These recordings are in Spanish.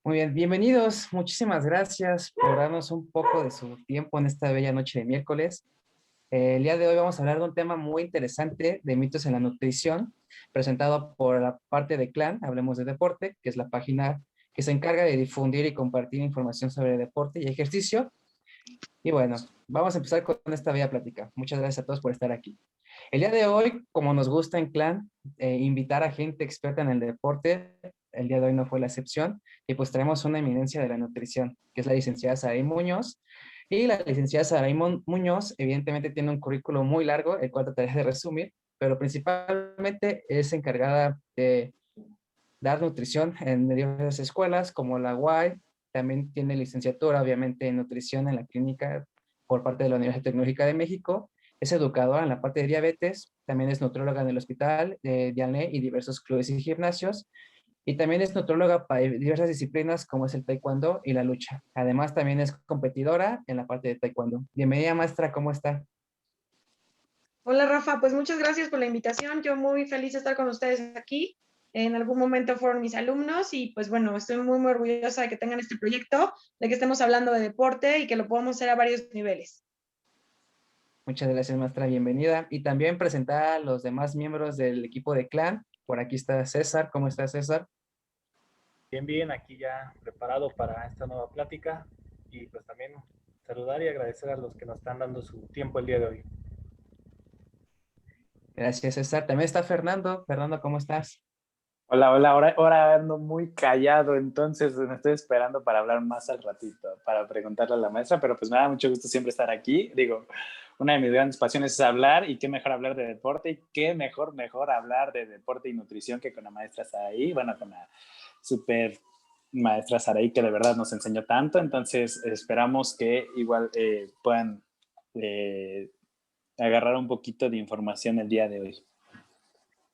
Muy bien, bienvenidos. Muchísimas gracias por darnos un poco de su tiempo en esta bella noche de miércoles. El día de hoy vamos a hablar de un tema muy interesante de mitos en la nutrición, presentado por la parte de Clan, Hablemos de Deporte, que es la página que se encarga de difundir y compartir información sobre deporte y ejercicio. Y bueno, vamos a empezar con esta bella plática. Muchas gracias a todos por estar aquí. El día de hoy, como nos gusta en Clan, invitar a gente experta en el deporte, el día de hoy no fue la excepción, y pues traemos una eminencia de la nutrición, que es la licenciada Saray Muñoz. Y la licenciada Saray Muñoz, evidentemente, tiene un currículo muy largo, el cual trataré de resumir, pero principalmente es encargada de dar nutrición en diversas escuelas como la UAI. También tiene licenciatura, obviamente, en nutrición en la clínica por parte de la Universidad Tecnológica de México. Es educadora en la parte de diabetes. También es nutróloga en el hospital de Diané y diversos clubes y gimnasios. Y también es nutróloga para diversas disciplinas como es el taekwondo y la lucha. Además, también es competidora en la parte de taekwondo. Bienvenida, maestra, ¿cómo está? Hola Rafa, pues muchas gracias por la invitación. Yo muy feliz de estar con ustedes aquí. En algún momento fueron mis alumnos y pues bueno, estoy muy orgullosa de que tengan este proyecto, de que estemos hablando de deporte y que lo podamos hacer a varios niveles. Muchas gracias, maestra, bienvenida. Y también presentar a los demás miembros del equipo de Clan. Por aquí está César. ¿Cómo está César? Bien, bien, aquí ya preparado para esta nueva plática y pues también saludar y agradecer a los que nos están dando su tiempo el día de hoy. Gracias, César. También está Fernando. Fernando, ¿cómo estás? Hola, hola, ahora ando muy callado, entonces me estoy esperando para hablar más al ratito, para preguntarle a la maestra, pero pues me da mucho gusto siempre estar aquí. Digo, una de mis grandes pasiones es hablar y qué mejor hablar de deporte y qué mejor hablar de deporte y nutrición que con la maestra Saraí, bueno, con la super maestra Saraí que de verdad nos enseñó tanto, entonces esperamos que igual puedan eh, agarrar un poquito de información el día de hoy.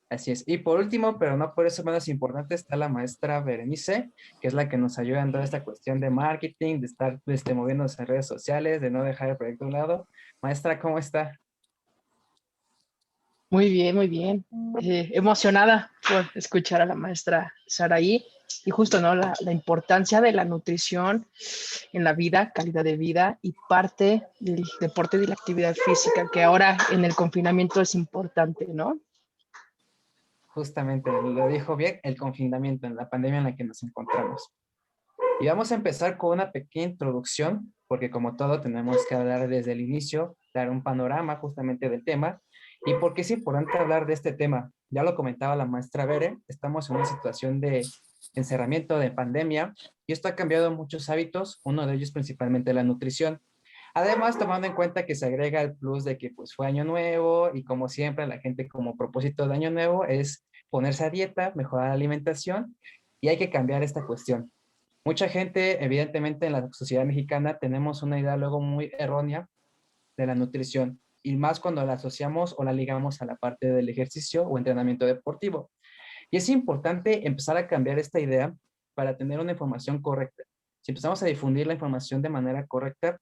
Así es. Y por último, pero no por eso menos importante, está la maestra Berenice, que es la que nos ayuda en toda esta cuestión de marketing, de estar moviéndose en redes sociales, de no dejar el proyecto a un lado. Maestra, ¿cómo está? Muy bien, muy bien. Emocionada por escuchar a la maestra Saraí y justo, ¿no? La importancia de la nutrición en la vida, calidad de vida y parte del deporte y de la actividad física, que ahora en el confinamiento es importante, ¿no? Justamente, lo dijo bien, el confinamiento, en la pandemia en la que nos encontramos. Y vamos a empezar con una pequeña introducción, porque como todo tenemos que hablar desde el inicio, dar un panorama justamente del tema y por qué es importante hablar de este tema. Ya lo comentaba la maestra Bere, estamos en una situación de encerramiento, de pandemia, y esto ha cambiado muchos hábitos, uno de ellos principalmente la nutrición. Además, tomando en cuenta que se agrega el plus de que pues fue año nuevo y como siempre la gente como propósito de año nuevo es ponerse a dieta, mejorar la alimentación y hay que cambiar esta cuestión. Mucha gente, evidentemente, en la sociedad mexicana tenemos una idea luego muy errónea de la nutrición y más cuando la asociamos o la ligamos a la parte del ejercicio o entrenamiento deportivo. Y es importante empezar a cambiar esta idea para tener una información correcta. Si empezamos a difundir la información de manera correcta,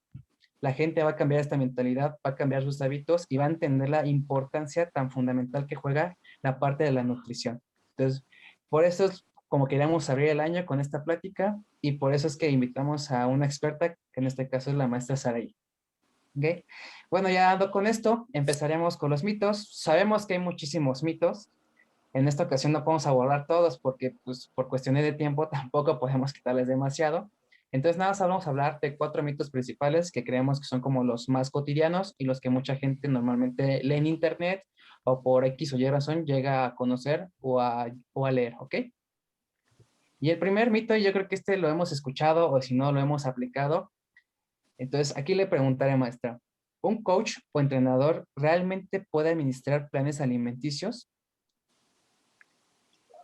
la gente va a cambiar esta mentalidad, va a cambiar sus hábitos y va a entender la importancia tan fundamental que juega la parte de la nutrición. Entonces, por eso es como queríamos abrir el año con esta plática y por eso es que invitamos a una experta, que en este caso es la maestra Saraí. ¿Okay? Bueno, ya ando con esto, empezaremos con los mitos. Sabemos que hay muchísimos mitos. En esta ocasión no podemos abordar todos porque pues, por cuestiones de tiempo tampoco podemos quitarles demasiado. Entonces nada más vamos a hablar de 4 mitos principales que creemos que son como los más cotidianos y los que mucha gente normalmente lee en internet o por X o Y razón llega a conocer o a leer, ¿ok? Y el primer mito, yo creo que este lo hemos escuchado o si no lo hemos aplicado. Entonces aquí le preguntaré, maestra, ¿un coach o entrenador realmente puede administrar planes alimenticios?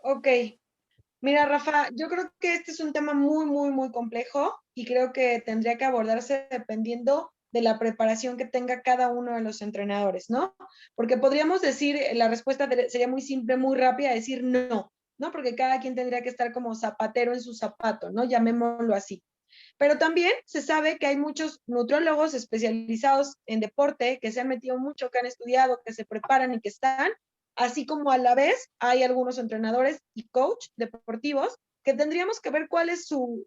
Ok, mira Rafa, yo creo que este es un tema muy complejo y creo que tendría que abordarse dependiendo de la preparación que tenga cada uno de los entrenadores, ¿no? Porque podríamos decir, la respuesta sería muy simple, muy rápida, decir no, ¿no? Porque cada quien tendría que estar como zapatero en su zapato, ¿no? Llamémoslo así. Pero también se sabe que hay muchos nutriólogos especializados en deporte que se han metido mucho, que han estudiado, que se preparan y que están, así como a la vez hay algunos entrenadores y coach deportivos que tendríamos que ver cuál es su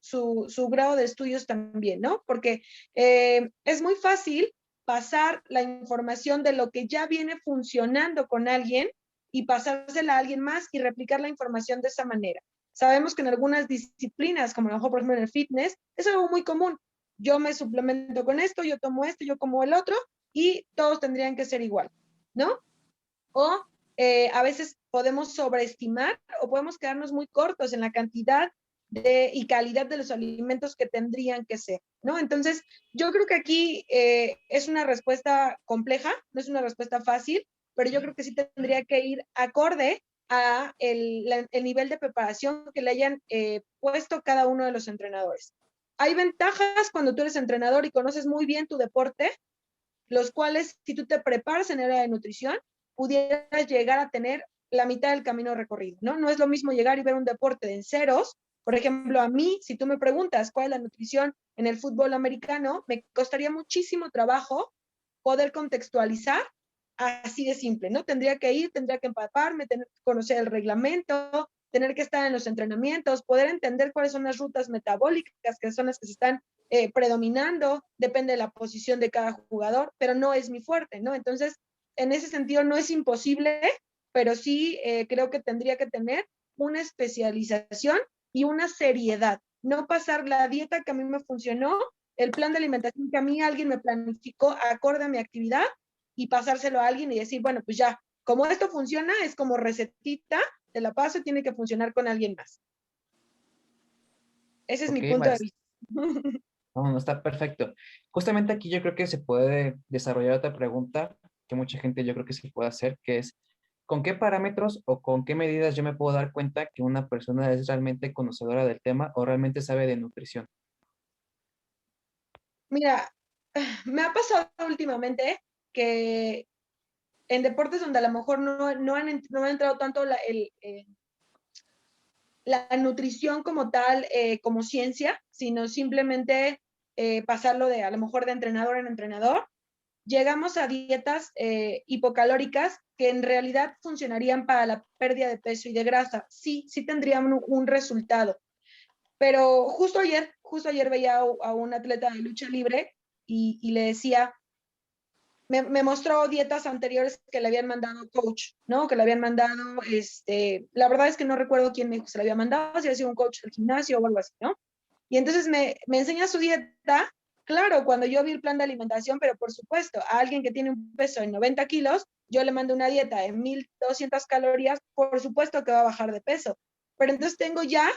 grado de estudios también, ¿no? Porque es muy fácil pasar la información de lo que ya viene funcionando con alguien y pasársela a alguien más y replicar la información de esa manera. Sabemos que en algunas disciplinas, como a lo mejor por ejemplo en el fitness, es algo muy común. Yo me suplemento con esto, yo tomo esto, yo como el otro, y todos tendrían que ser igual, ¿no? O a veces podemos sobreestimar o podemos quedarnos muy cortos en la cantidad y calidad de los alimentos que tendrían que ser, ¿no? Entonces, yo creo que aquí es una respuesta compleja, no es una respuesta fácil, pero yo creo que sí tendría que ir acorde a el nivel de preparación que le hayan puesto cada uno de los entrenadores. Hay ventajas cuando tú eres entrenador y conoces muy bien tu deporte, los cuales, si tú te preparas en el área de nutrición, pudieras llegar a tener la mitad del camino recorrido, ¿no? No es lo mismo llegar y ver un deporte en ceros. Por ejemplo, a mí, si tú me preguntas cuál es la nutrición en el fútbol americano, me costaría muchísimo trabajo poder contextualizar así de simple, ¿no? Tendría que ir, tendría que empaparme, tener que conocer el reglamento, tener que estar en los entrenamientos, poder entender cuáles son las rutas metabólicas, que son las que se están predominando, depende de la posición de cada jugador, pero no es mi fuerte, ¿no? Entonces, en ese sentido no es imposible, pero sí creo que tendría que tener una especialización y una seriedad. No pasar la dieta que a mí me funcionó, el plan de alimentación que a mí alguien me planificó acorde a mi actividad y pasárselo a alguien y decir, bueno, pues ya, como esto funciona, es como recetita, te la paso y tiene que funcionar con alguien más. Ese es Ok, mi punto de maestra. vista. No, no está perfecto. Justamente aquí yo creo que se puede desarrollar otra pregunta que mucha gente yo creo que se puede hacer, que es, ¿con qué parámetros o con qué medidas yo me puedo dar cuenta que una persona es realmente conocedora del tema o realmente sabe de nutrición? Mira, me ha pasado últimamente que en deportes donde a lo mejor no ha entrado tanto la nutrición como tal, como ciencia, sino simplemente pasarlo de a lo mejor de entrenador en entrenador, llegamos a dietas hipocalóricas que en realidad funcionarían para la pérdida de peso y de grasa. Sí, sí tendrían un resultado. Pero justo ayer veía a un atleta de lucha libre y le decía, me mostró dietas anteriores que le habían mandado coach, ¿no? Que le habían mandado, la verdad es que no recuerdo quién me dijo que se le había mandado, si había sido un coach del gimnasio o algo así, ¿no? Y entonces me enseña su dieta, claro, cuando yo vi el plan de alimentación, pero por supuesto, a alguien que tiene un peso de 90 kilos, yo le mando una dieta de 1200 calorías, por supuesto que va a bajar de peso. Pero entonces tengo ya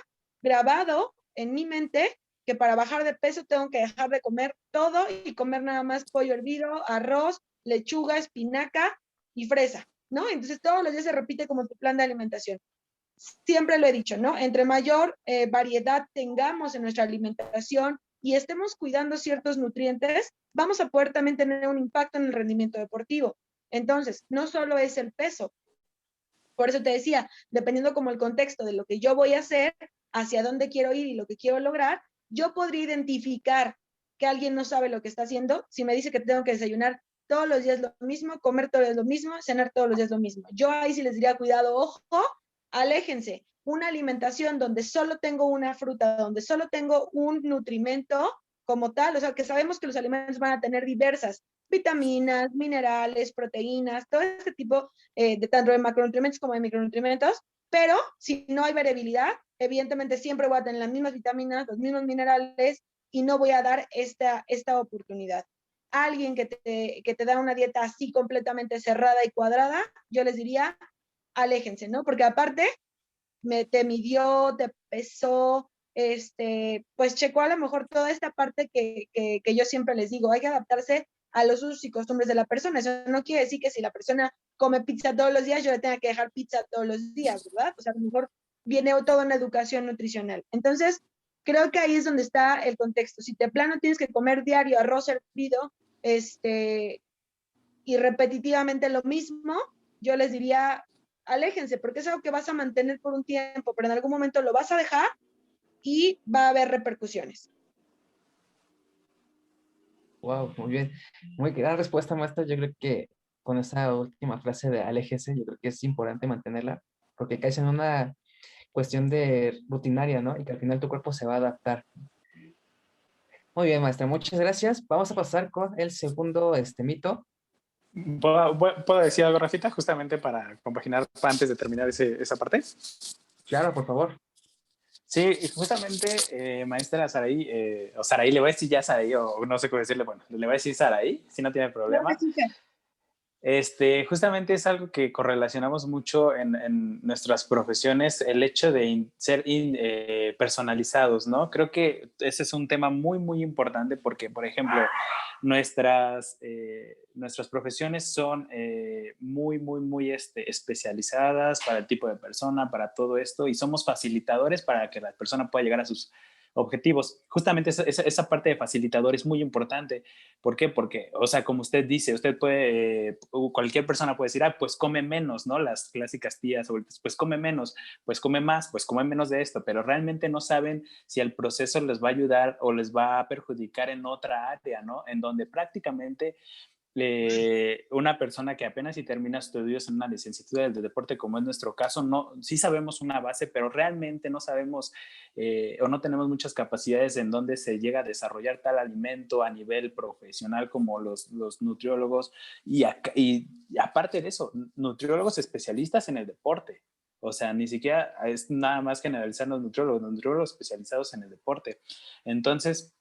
grabado en mi mente que para bajar de peso tengo que dejar de comer todo y comer nada más pollo hervido, arroz, lechuga, espinaca y fresa, ¿no? Entonces todos los días se repite como tu plan de alimentación. Siempre lo he dicho, ¿no? Entre mayor variedad tengamos en nuestra alimentación y estemos cuidando ciertos nutrientes, vamos a poder también tener un impacto en el rendimiento deportivo. Entonces, no solo es el peso. Por eso te decía, dependiendo como el contexto de lo que yo voy a hacer, hacia dónde quiero ir y lo que quiero lograr, yo podría identificar que alguien no sabe lo que está haciendo si me dice que tengo que desayunar todos los días lo mismo, comer todos los días lo mismo, cenar todos los días lo mismo. Yo ahí sí les diría, cuidado, ojo, aléjense. Una alimentación donde solo tengo una fruta, donde solo tengo un nutrimento como tal, o sea, que sabemos que los alimentos van a tener diversas vitaminas, minerales, proteínas, todo este tipo de tanto de macronutrientes como de micronutrientes, pero si no hay variabilidad, evidentemente siempre voy a tener las mismas vitaminas, los mismos minerales y no voy a dar esta oportunidad. Alguien que te da una dieta así completamente cerrada y cuadrada, yo les diría, aléjense, ¿no? Porque aparte, te midió, te pesó, pues checó a lo mejor toda esta parte que yo siempre les digo, hay que adaptarse a los usos y costumbres de la persona. Eso no quiere decir que si la persona come pizza todos los días, yo le tenga que dejar pizza todos los días, ¿verdad? O sea, a lo mejor viene toda una educación nutricional. Entonces, creo que ahí es donde está el contexto. Si de plano tienes que comer diario arroz hervido, y repetitivamente lo mismo, yo les diría, aléjense, porque es algo que vas a mantener por un tiempo, pero en algún momento lo vas a dejar y va a haber repercusiones. Wow, muy bien. Muy gran respuesta, maestra. Yo creo que con esa última frase de aléjese, yo creo que es importante mantenerla, porque caes en una cuestión de rutinaria, ¿no? Y que al final tu cuerpo se va a adaptar. Muy bien, maestra, muchas gracias. Vamos a pasar con el segundo mito. ¿Puedo decir algo, Rafita, justamente para compaginar antes de terminar esa parte? Claro, por favor. Sí, justamente, maestra Saraí, o Saraí, le voy a decir ya Saraí, o no sé cómo decirle, bueno, le voy a decir Saraí, si no tiene Claro que problema. sí, Fer. Justamente es algo que correlacionamos mucho en nuestras profesiones, el hecho de ser personalizados, ¿no? Creo que ese es un tema muy, muy importante porque, por ejemplo, nuestras profesiones son muy, muy, muy especializadas para el tipo de persona, para todo esto, y somos facilitadores para que la persona pueda llegar a sus objetivos. Justamente esa parte de facilitador es muy importante. ¿Por qué? Porque, o sea, como usted dice, usted puede, cualquier persona puede decir, pues come menos, ¿no? Las clásicas tías, pues come menos, pues come más, pues come menos de esto, pero realmente no saben si el proceso les va a ayudar o les va a perjudicar en otra área, ¿no? En donde prácticamente una persona que apenas si termina estudios en una licenciatura del deporte, como es nuestro caso, no, sí sabemos una base, pero realmente no sabemos o no tenemos muchas capacidades en donde se llega a desarrollar tal alimento a nivel profesional como los nutriólogos y aparte de eso, nutriólogos especialistas en el deporte. O sea, ni siquiera es nada más generalizar los nutriólogos especializados en el deporte. Entonces,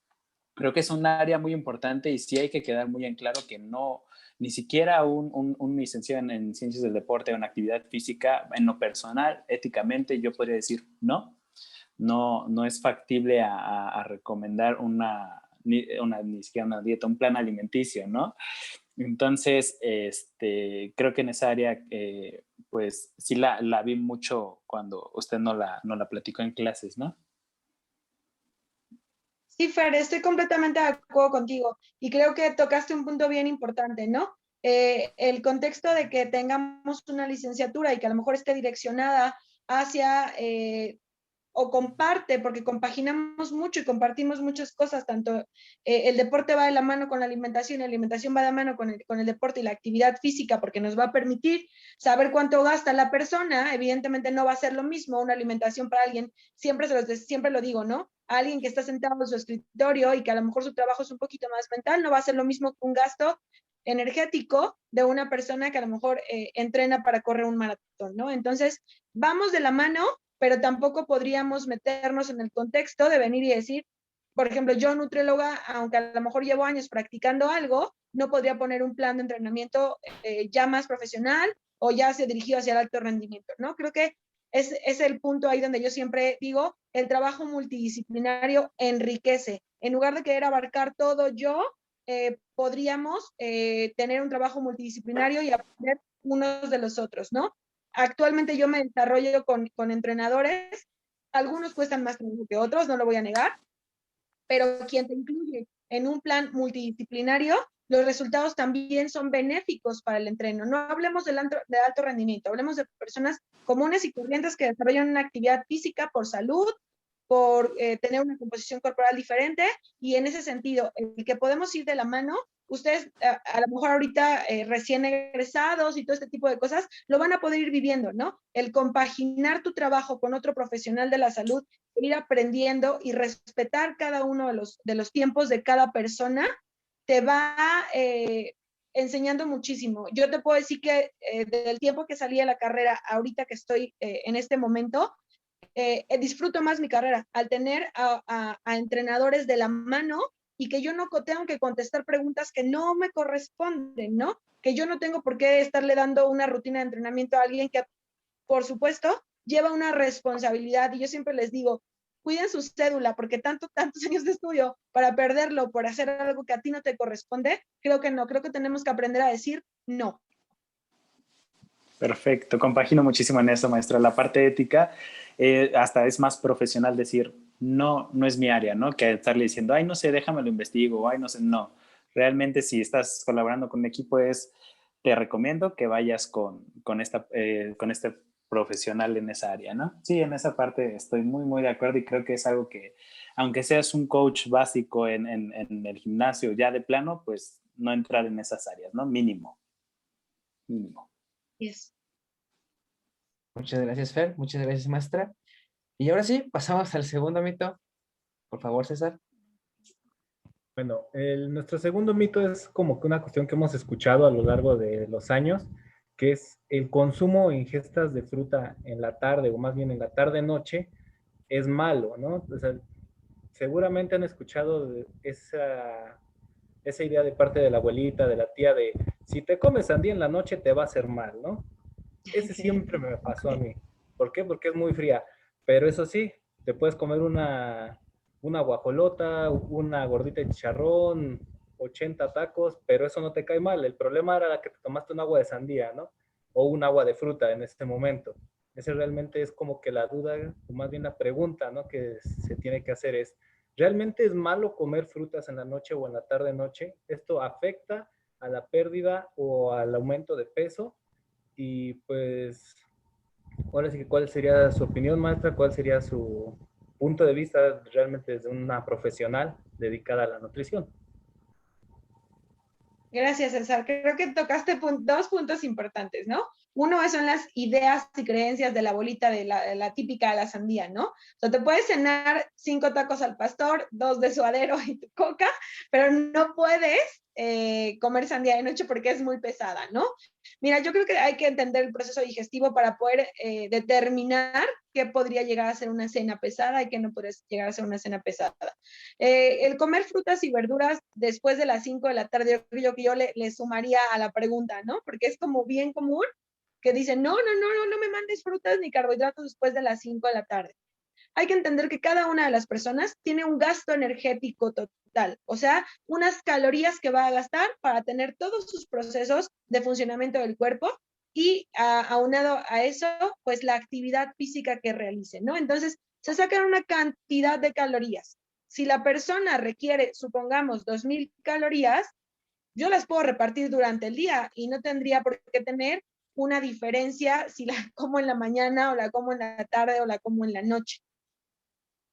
creo que es un área muy importante y sí hay que quedar muy en claro que no, ni siquiera un licenciado en ciencias del deporte o en actividad física, en lo personal, éticamente, yo podría decir no es factible a recomendar ni siquiera una dieta, un plan alimenticio, ¿no? Entonces, creo que en esa área, pues sí la vi mucho cuando usted no la platicó en clases, ¿no? Sí, Fer, estoy completamente de acuerdo contigo y creo que tocaste un punto bien importante, ¿no? El contexto de que tengamos una licenciatura y que a lo mejor esté direccionada hacia o comparte, porque compaginamos mucho y compartimos muchas cosas, tanto el deporte va de la mano con la alimentación va de la mano con el deporte y la actividad física, porque nos va a permitir saber cuánto gasta la persona. Evidentemente no va a ser lo mismo una alimentación para alguien, siempre lo digo, ¿no? Alguien que está sentado en su escritorio y que a lo mejor su trabajo es un poquito más mental, no va a ser lo mismo que un gasto energético de una persona que a lo mejor entrena para correr un maratón, ¿no? Entonces, vamos de la mano, pero tampoco podríamos meternos en el contexto de venir y decir, por ejemplo, yo nutrióloga, aunque a lo mejor llevo años practicando algo, no podría poner un plan de entrenamiento ya más profesional o ya se dirigido hacia el alto rendimiento, ¿no? Creo que es el punto ahí donde yo siempre digo, el trabajo multidisciplinario enriquece. En lugar de querer abarcar todo yo, podríamos tener un trabajo multidisciplinario y aprender unos de los otros, ¿no? Actualmente yo me desarrollo con entrenadores, algunos cuestan más trabajo que otros, no lo voy a negar, pero quien te incluye en un plan multidisciplinario, los resultados también son benéficos para el entreno. No hablemos de alto rendimiento, hablemos de personas comunes y corrientes que desarrollan una actividad física por salud, por tener una composición corporal diferente, y en ese sentido, el que podemos ir de la mano, ustedes a lo mejor ahorita recién egresados y todo este tipo de cosas, lo van a poder ir viviendo, ¿no? El compaginar tu trabajo con otro profesional de la salud, ir aprendiendo y respetar cada uno de los tiempos de cada persona, te va enseñando muchísimo. Yo te puedo decir que del tiempo que salí de la carrera, ahorita que estoy en este momento, disfruto más mi carrera al tener a entrenadores de la mano y que yo no tengo que contestar preguntas que no me corresponden, ¿no? Que yo no tengo por qué estarle dando una rutina de entrenamiento a alguien que, por supuesto, lleva una responsabilidad. Y yo siempre les digo, cuiden su cédula, porque tantos años de estudio para perderlo por hacer algo que a ti no te corresponde, creo que no, creo que tenemos que aprender a decir no. Perfecto, compagino muchísimo en eso, maestra. La parte ética hasta es más profesional decir, no es mi área, ¿no? Que estarle diciendo, ay, no sé, déjame lo investigo, ay, no sé, no. Realmente si estás colaborando con un equipo te recomiendo que vayas con este profesional en esa área, ¿no? Sí, en esa parte estoy muy, muy de acuerdo y creo que es algo que, aunque seas un coach básico en el gimnasio ya de plano, pues no entrar en esas áreas, ¿no? Mínimo. Yes. Muchas gracias, Fer. Muchas gracias, maestra. Y ahora sí, pasamos al segundo mito. Por favor, César. Bueno, nuestro segundo mito es como que una cuestión que hemos escuchado a lo largo de los años, que es el consumo o ingestas de fruta en la tarde, o más bien en la tarde-noche, es malo, ¿no? O sea, seguramente han escuchado esa idea de parte de la abuelita, de la tía, de si te comes sandía en la noche te va a hacer mal, ¿no? Ese siempre me pasó a mí. ¿Por qué? Porque es muy fría. Pero eso sí, te puedes comer una guajolota, una gordita de chicharrón, 80 tacos, pero eso no te cae mal. El problema era que te tomaste un agua de sandía, ¿no? O un agua de fruta en este momento. Ese realmente es como que la duda, o más bien la pregunta, ¿no? Que se tiene que hacer es, ¿realmente es malo comer frutas en la noche o en la tarde-noche? ¿Esto afecta a la pérdida o al aumento de peso? Y pues, ahora sí que, ¿cuál sería su opinión, maestra? ¿Cuál sería su punto de vista realmente desde una profesional dedicada a la nutrición? Gracias, César. Creo que tocaste dos puntos importantes, ¿no? Uno son las ideas y creencias de la bolita de la típica de la sandía, ¿no? O sea, te puedes cenar 5 tacos al pastor, 2 de suadero y tu coca, pero no puedes comer sandía de noche porque es muy pesada, ¿no? Mira, yo creo que hay que entender el proceso digestivo para poder determinar qué podría llegar a ser una cena pesada y qué no podría llegar a ser una cena pesada. El comer frutas y verduras después de las 5 de la tarde, yo le sumaría a la pregunta, ¿no? Porque es como bien común que dicen, no me mandes frutas ni carbohidratos después de las 5 de la tarde. Hay que entender que cada una de las personas tiene un gasto energético total, o sea, unas calorías que va a gastar para tener todos sus procesos de funcionamiento del cuerpo y aunado a eso, pues la actividad física que realice, ¿no? Entonces, se sacan una cantidad de calorías. Si la persona requiere, supongamos, 2,000 calorías, yo las puedo repartir durante el día y no tendría por qué tener una diferencia si la como en la mañana o la como en la tarde o la como en la noche.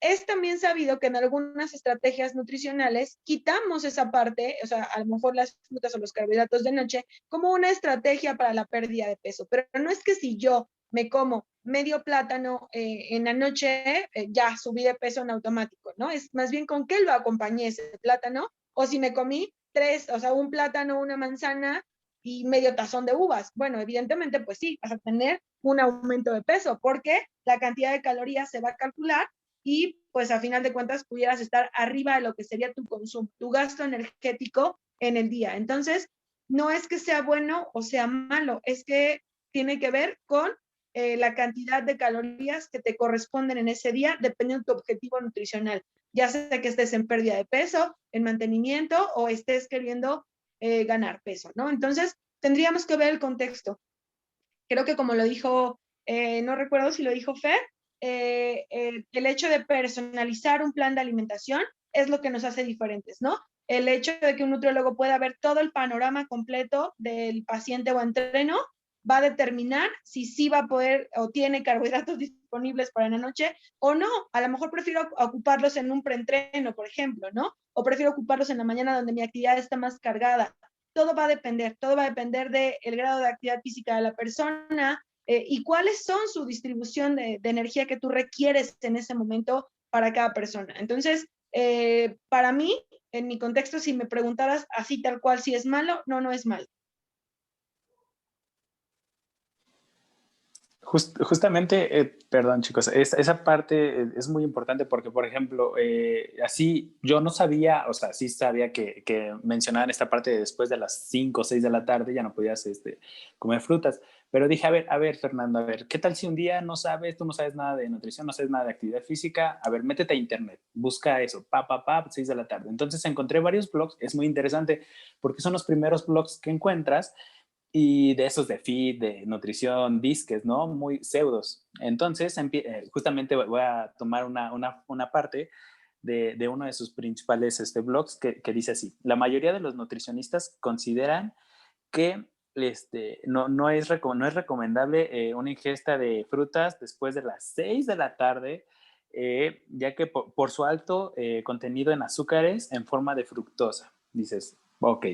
Es también sabido que en algunas estrategias nutricionales quitamos esa parte, o sea, a lo mejor las frutas o los carbohidratos de noche, como una estrategia para la pérdida de peso. Pero no es que si yo me como medio plátano en la noche, ya subí de peso en automático, ¿no? Es más bien con qué lo acompañé ese plátano, o si me comí 3, o sea, un plátano, una manzana y medio tazón de uvas. Bueno, evidentemente, pues sí, vas a tener un aumento de peso porque la cantidad de calorías se va a calcular y pues a final de cuentas pudieras estar arriba de lo que sería tu consumo, tu gasto energético en el día. Entonces, no es que sea bueno o sea malo, es que tiene que ver con la cantidad de calorías que te corresponden en ese día, dependiendo de tu objetivo nutricional, ya sea que estés en pérdida de peso, en mantenimiento o estés queriendo ganar peso, ¿no? Entonces, tendríamos que ver el contexto. Creo que como lo dijo, no recuerdo si lo dijo Fer, el hecho de personalizar un plan de alimentación es lo que nos hace diferentes, ¿no? El hecho de que un nutriólogo pueda ver todo el panorama completo del paciente o entreno va a determinar si sí va a poder o tiene carbohidratos disponibles para la noche o no. A lo mejor prefiero ocuparlos en un preentreno, por ejemplo, ¿no? O prefiero ocuparlos en la mañana donde mi actividad está más cargada. Todo va a depender del grado de actividad física de la persona y cuáles son su distribución de energía que tú requieres en ese momento para cada persona. Entonces, para mí, en mi contexto, si me preguntaras así tal cual si es malo, no es malo. Justamente, perdón chicos, esa parte es muy importante porque, por ejemplo, así yo no sabía, o sea, sí sabía que mencionaban esta parte de después de las 5 o 6 de la tarde ya no podías comer frutas, pero dije, a ver, Fernando, a ver, ¿qué tal si un día no sabes, tú no sabes nada de nutrición, no sabes nada de actividad física? A ver, métete a internet, busca eso, 6 de la tarde. Entonces encontré varios blogs, es muy interesante porque son los primeros blogs que encuentras y de esos de feed, de nutrición, disques, ¿no? Muy pseudos. Entonces, justamente voy a tomar una parte de uno de sus principales blogs que dice así: la mayoría de los nutricionistas consideran que no es recomendable una ingesta de frutas después de las 6 de la tarde, ya que por su alto contenido en azúcares en forma de fructosa. Dices, ok.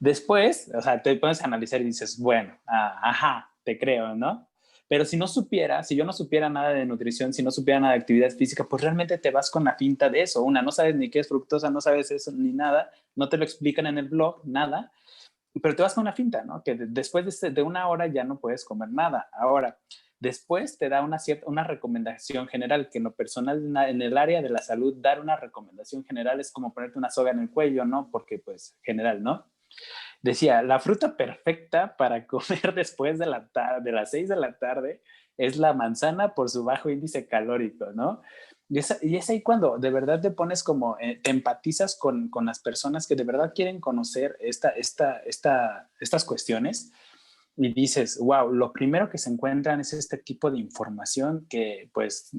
Después, o sea, te pones a analizar y dices, bueno, ajá, te creo, ¿no? Pero si yo no supiera nada de nutrición, si no supiera nada de actividad física, pues realmente te vas con la finta de eso. Una, no sabes ni qué es fructosa, no sabes eso ni nada, no te lo explican en el blog, nada, pero te vas con una finta, ¿no? Que después de una hora ya no puedes comer nada. Ahora, después te da una recomendación general, que en lo personal, en el área de la salud, dar una recomendación general es como ponerte una soga en el cuello, ¿no? Porque, pues, general, ¿no? Decía, la fruta perfecta para comer después de las 6 de la tarde es la manzana por su bajo índice calórico, ¿no? Y es ahí cuando de verdad te pones como, te empatizas con las personas que de verdad quieren conocer estas cuestiones y dices, wow, lo primero que se encuentran es este tipo de información que pues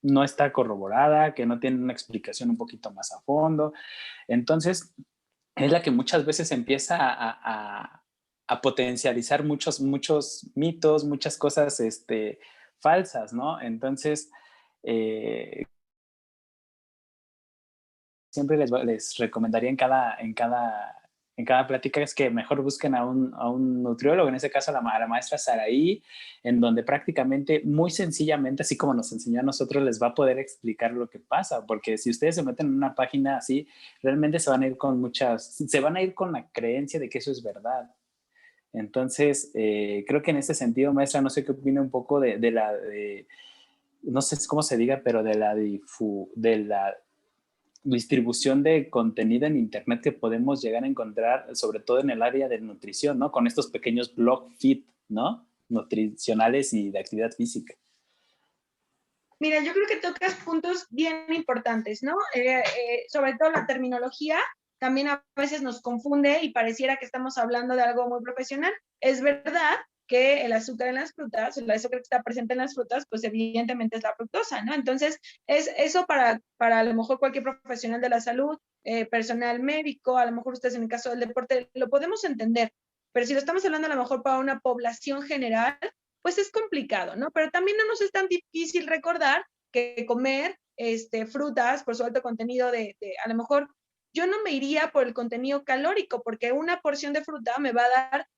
no está corroborada, que no tiene una explicación un poquito más a fondo. Entonces, es la que muchas veces empieza a potencializar muchos mitos, muchas cosas falsas, ¿no? Entonces, siempre les recomendaría en cada plática es que mejor busquen a un nutriólogo, en ese caso a la maestra Saraí, en donde prácticamente, muy sencillamente, así como nos enseñó a nosotros, les va a poder explicar lo que pasa, porque si ustedes se meten en una página así, realmente se van a ir con la creencia de que eso es verdad. Entonces, creo que en ese sentido, maestra, no sé qué opina un poco no sé cómo se diga, pero de la distribución de contenido en internet que podemos llegar a encontrar, sobre todo en el área de nutrición, ¿no? Con estos pequeños blog fit, ¿no? Nutricionales y de actividad física. Mira, yo creo que tocas puntos bien importantes, ¿no? Sobre todo la terminología también a veces nos confunde y pareciera que estamos hablando de algo muy profesional. Es verdad que el azúcar en las frutas, el azúcar que está presente en las frutas, pues evidentemente es la fructosa, ¿no? Entonces, es eso para a lo mejor cualquier profesional de la salud, personal médico, a lo mejor ustedes en el caso del deporte, lo podemos entender, pero si lo estamos hablando a lo mejor para una población general, pues es complicado, ¿no? Pero también no nos es tan difícil recordar que comer frutas por su alto contenido a lo mejor yo no me iría por el contenido calórico, porque una porción de fruta me va a dar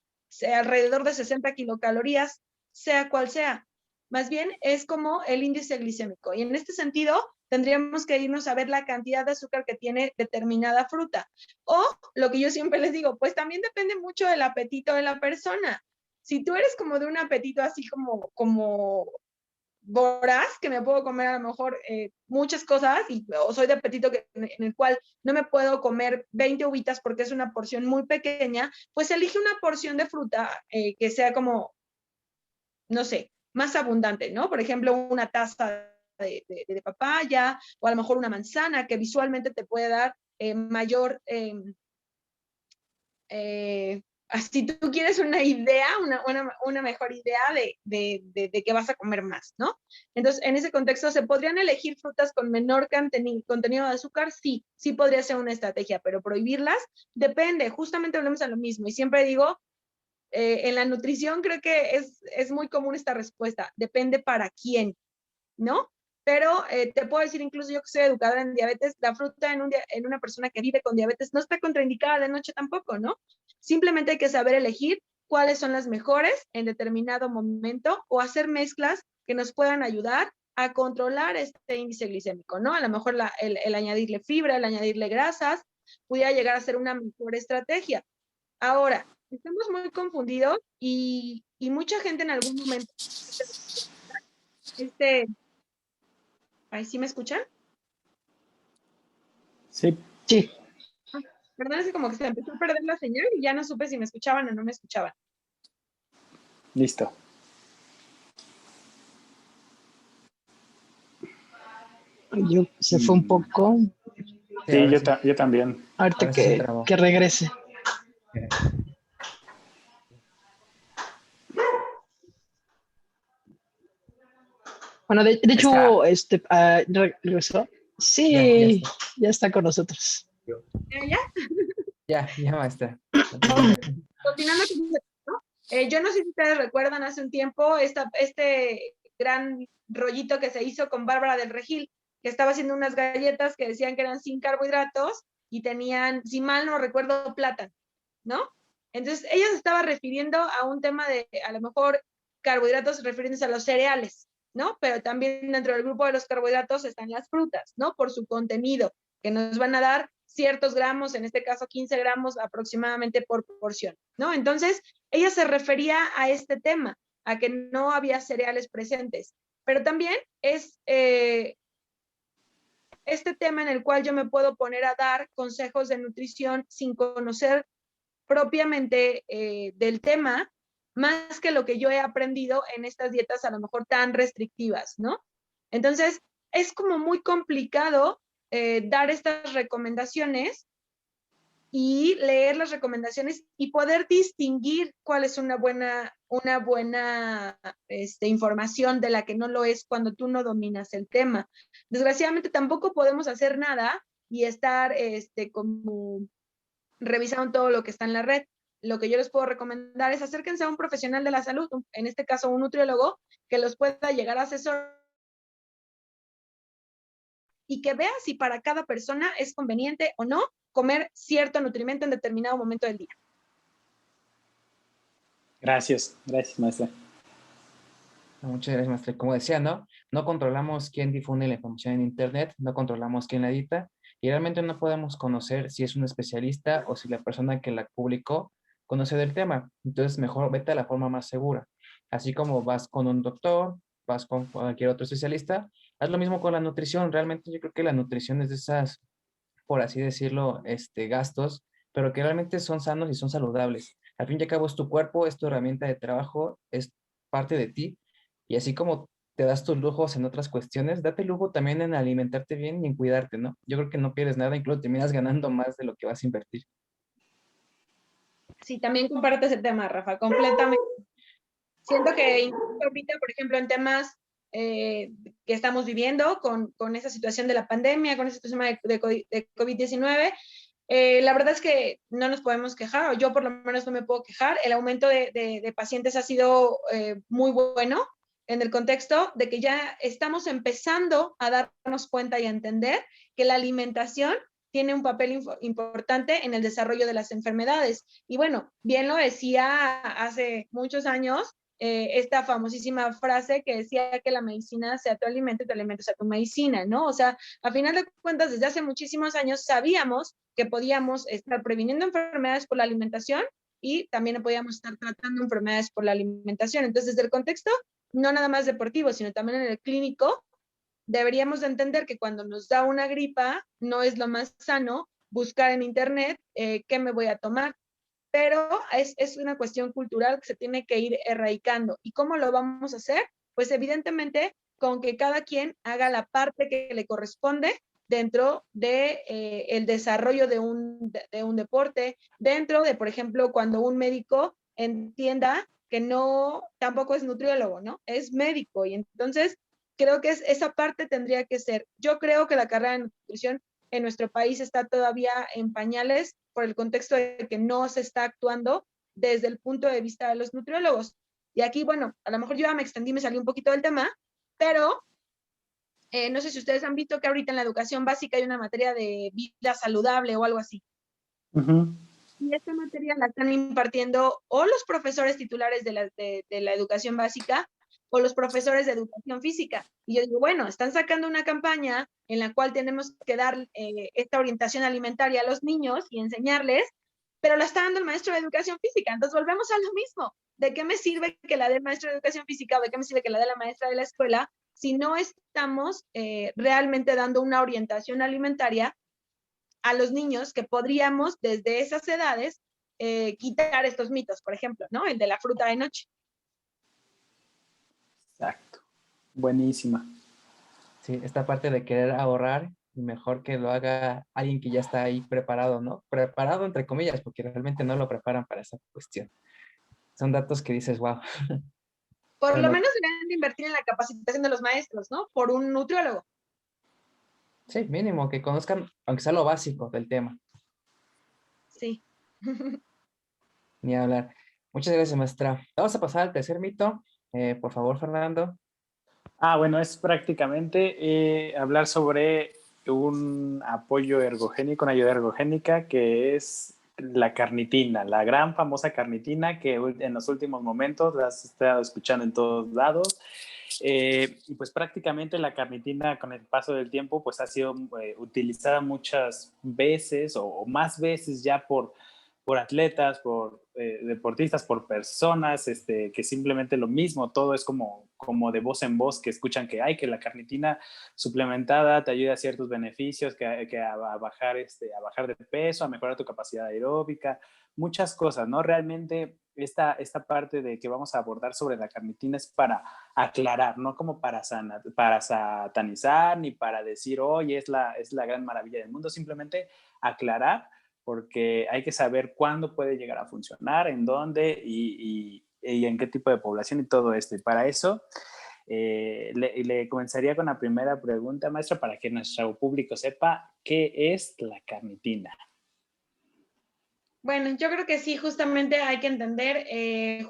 alrededor de 60 kilocalorías, sea cual sea. Más bien es como el índice glicémico. Y en este sentido, tendríamos que irnos a ver la cantidad de azúcar que tiene determinada fruta. O lo que yo siempre les digo, pues también depende mucho del apetito de la persona. Si tú eres como de un apetito así como voraz, que me puedo comer a lo mejor muchas cosas, o soy de apetito en el cual no me puedo comer 20 uvitas porque es una porción muy pequeña, pues elige una porción de fruta que sea como, no sé, más abundante, ¿no? Por ejemplo, una taza de papaya, o a lo mejor una manzana, que visualmente te puede dar mayor si tú quieres una idea, una mejor idea de qué vas a comer más, ¿no? Entonces, en ese contexto, ¿se podrían elegir frutas con menor contenido de azúcar? Sí, sí podría ser una estrategia, pero prohibirlas depende, justamente volvemos a lo mismo, y siempre digo, en la nutrición creo que es muy común esta respuesta, depende para quién, ¿no? Pero te puedo decir, incluso yo que soy educadora en diabetes, la fruta en una persona que vive con diabetes no está contraindicada de noche tampoco, ¿no? Simplemente hay que saber elegir cuáles son las mejores en determinado momento o hacer mezclas que nos puedan ayudar a controlar este índice glicémico, ¿no? A lo mejor el añadirle fibra, el añadirle grasas, pudiera llegar a ser una mejor estrategia. Ahora, estamos muy confundidos y mucha gente en algún momento ¿ahí sí me escuchan? Sí. Sí. Perdón, es que como que se empezó a perder la señal y ya no supe si me escuchaban o no me escuchaban. Listo. Se fue un poco. Sí, Sí, ahora yo también. Ahorita sí se trabó. que regrese. Bueno, de hecho, regresó. Sí, Está. ya está con nosotros. ¿Ya? Ya, maestra. Continuando con ¿no? Yo no sé si ustedes recuerdan hace un tiempo este gran rollito que se hizo con Bárbara del Regil, que estaba haciendo unas galletas que decían que eran sin carbohidratos y tenían, si mal no recuerdo, plátano, ¿no? Entonces, ella se estaba refiriendo a un tema de, a lo mejor, carbohidratos refiriéndose a los cereales, ¿no? Pero también dentro del grupo de los carbohidratos están las frutas, ¿no? Por su contenido, que nos van a dar ciertos gramos, en este caso 15 gramos aproximadamente por porción, ¿no? Entonces, ella se refería a este tema, a que no había cereales presentes, pero también es este tema en el cual yo me puedo poner a dar consejos de nutrición sin conocer propiamente del tema, más que lo que yo he aprendido en estas dietas a lo mejor tan restrictivas, ¿no? Entonces, es como muy complicado dar estas recomendaciones y leer las recomendaciones y poder distinguir cuál es una buena información de la que no lo es cuando tú no dominas el tema. Desgraciadamente tampoco podemos hacer nada y estar como revisando todo lo que está en la red. Lo que yo les puedo recomendar es acérquense a un profesional de la salud, en este caso un nutriólogo, que los pueda llegar a asesorar y que vea si para cada persona es conveniente o no comer cierto nutrimento en determinado momento del día. Gracias, maestra. Muchas gracias, maestra. Como decía, ¿no? No controlamos quién difunde la información en Internet, no controlamos quién la edita, y realmente no podemos conocer si es un especialista o si la persona que la publicó conoce del tema. Entonces, mejor vete a la forma más segura. Así como vas con un doctor, vas con cualquier otro especialista, haz lo mismo con la nutrición. Realmente yo creo que la nutrición es de esas, por así decirlo, gastos, pero que realmente son sanos y son saludables. Al fin y al cabo es tu cuerpo, es tu herramienta de trabajo, es parte de ti. Y así como te das tus lujos en otras cuestiones, date lujo también en alimentarte bien y en cuidarte, ¿no? Yo creo que no pierdes nada, incluso terminas ganando más de lo que vas a invertir. Sí, también comparte ese tema, Rafa, completamente. Siento que ahorita, por ejemplo, en temas que estamos viviendo con esa situación de la pandemia, con ese tema de COVID-19, la verdad es que no nos podemos quejar, o yo por lo menos no me puedo quejar. El aumento de pacientes ha sido muy bueno en el contexto de que ya estamos empezando a darnos cuenta y a entender que la alimentación tiene un papel importante en el desarrollo de las enfermedades. Y bueno, bien lo decía hace muchos años esta famosísima frase que decía que la medicina sea tu alimento y tu alimento sea tu medicina, ¿no? O sea, a final de cuentas, desde hace muchísimos años sabíamos que podíamos estar previniendo enfermedades por la alimentación y también podíamos estar tratando enfermedades por la alimentación. Entonces, desde el contexto, no nada más deportivo, sino también en el clínico, deberíamos de entender que cuando nos da una gripa, no es lo más sano buscar en internet qué me voy a tomar, pero es una cuestión cultural que se tiene que ir erradicando. ¿Y cómo lo vamos a hacer? Pues evidentemente con que cada quien haga la parte que le corresponde dentro de el desarrollo de un deporte, dentro de, por ejemplo, cuando un médico entienda que no, tampoco es nutriólogo, ¿no? Es médico y entonces creo que esa parte tendría que ser. Yo creo que la carrera de nutrición en nuestro país está todavía en pañales por el contexto de que no se está actuando desde el punto de vista de los nutriólogos. Y aquí, bueno, a lo mejor yo ya me extendí, me salí un poquito del tema, pero no sé si ustedes han visto que ahorita en la educación básica hay una materia de vida saludable o algo así. Y esta materia la están impartiendo o los profesores titulares de la educación básica o los profesores de educación física. Y yo digo, bueno, están sacando una campaña en la cual tenemos que dar esta orientación alimentaria a los niños y enseñarles, pero la está dando el maestro de educación física. Entonces volvemos a lo mismo. ¿De qué me sirve que la dé el maestro de educación física o de qué me sirve que la dé la maestra de la escuela si no estamos realmente dando una orientación alimentaria a los niños que podríamos desde esas edades quitar estos mitos, por ejemplo, ¿no? El de la fruta de noche. Exacto. Buenísima. Sí, esta parte de querer ahorrar, y mejor que lo haga alguien que ya está ahí preparado, ¿no? Preparado entre comillas, porque realmente no lo preparan para esa cuestión. Son datos que dices, wow. Por Bueno, lo menos deberían de invertir en la capacitación de los maestros, ¿no? Por un nutriólogo. sí, mínimo que conozcan, aunque sea lo básico del tema. Sí. Ni hablar. Muchas gracias, maestra. Vamos a pasar al tercer mito. Por favor, Fernando. Bueno, es prácticamente hablar sobre un apoyo ergogénico, una ayuda ergogénica, que es la carnitina, la gran famosa carnitina que en los últimos momentos la has estado escuchando en todos lados. Y pues prácticamente la carnitina con el paso del tiempo pues ha sido utilizada muchas veces o más veces ya por atletas, por deportistas, por personas, que simplemente lo mismo, todo es como de voz en voz, que escuchan que hay que la carnitina suplementada te ayuda a ciertos beneficios, que a bajar, a bajar de peso, a mejorar tu capacidad aeróbica, muchas cosas, ¿no? Realmente esta parte de que vamos a abordar sobre la carnitina es para aclarar, no como para satanizar, ni para decir, oye, es la gran maravilla del mundo, simplemente aclarar, porque hay que saber cuándo puede llegar a funcionar, en dónde y en qué tipo de población y todo esto. Y para eso le comenzaría con la primera pregunta, maestra, para que nuestro público sepa qué es la carnitina. Bueno, yo creo que sí, justamente hay que entender qué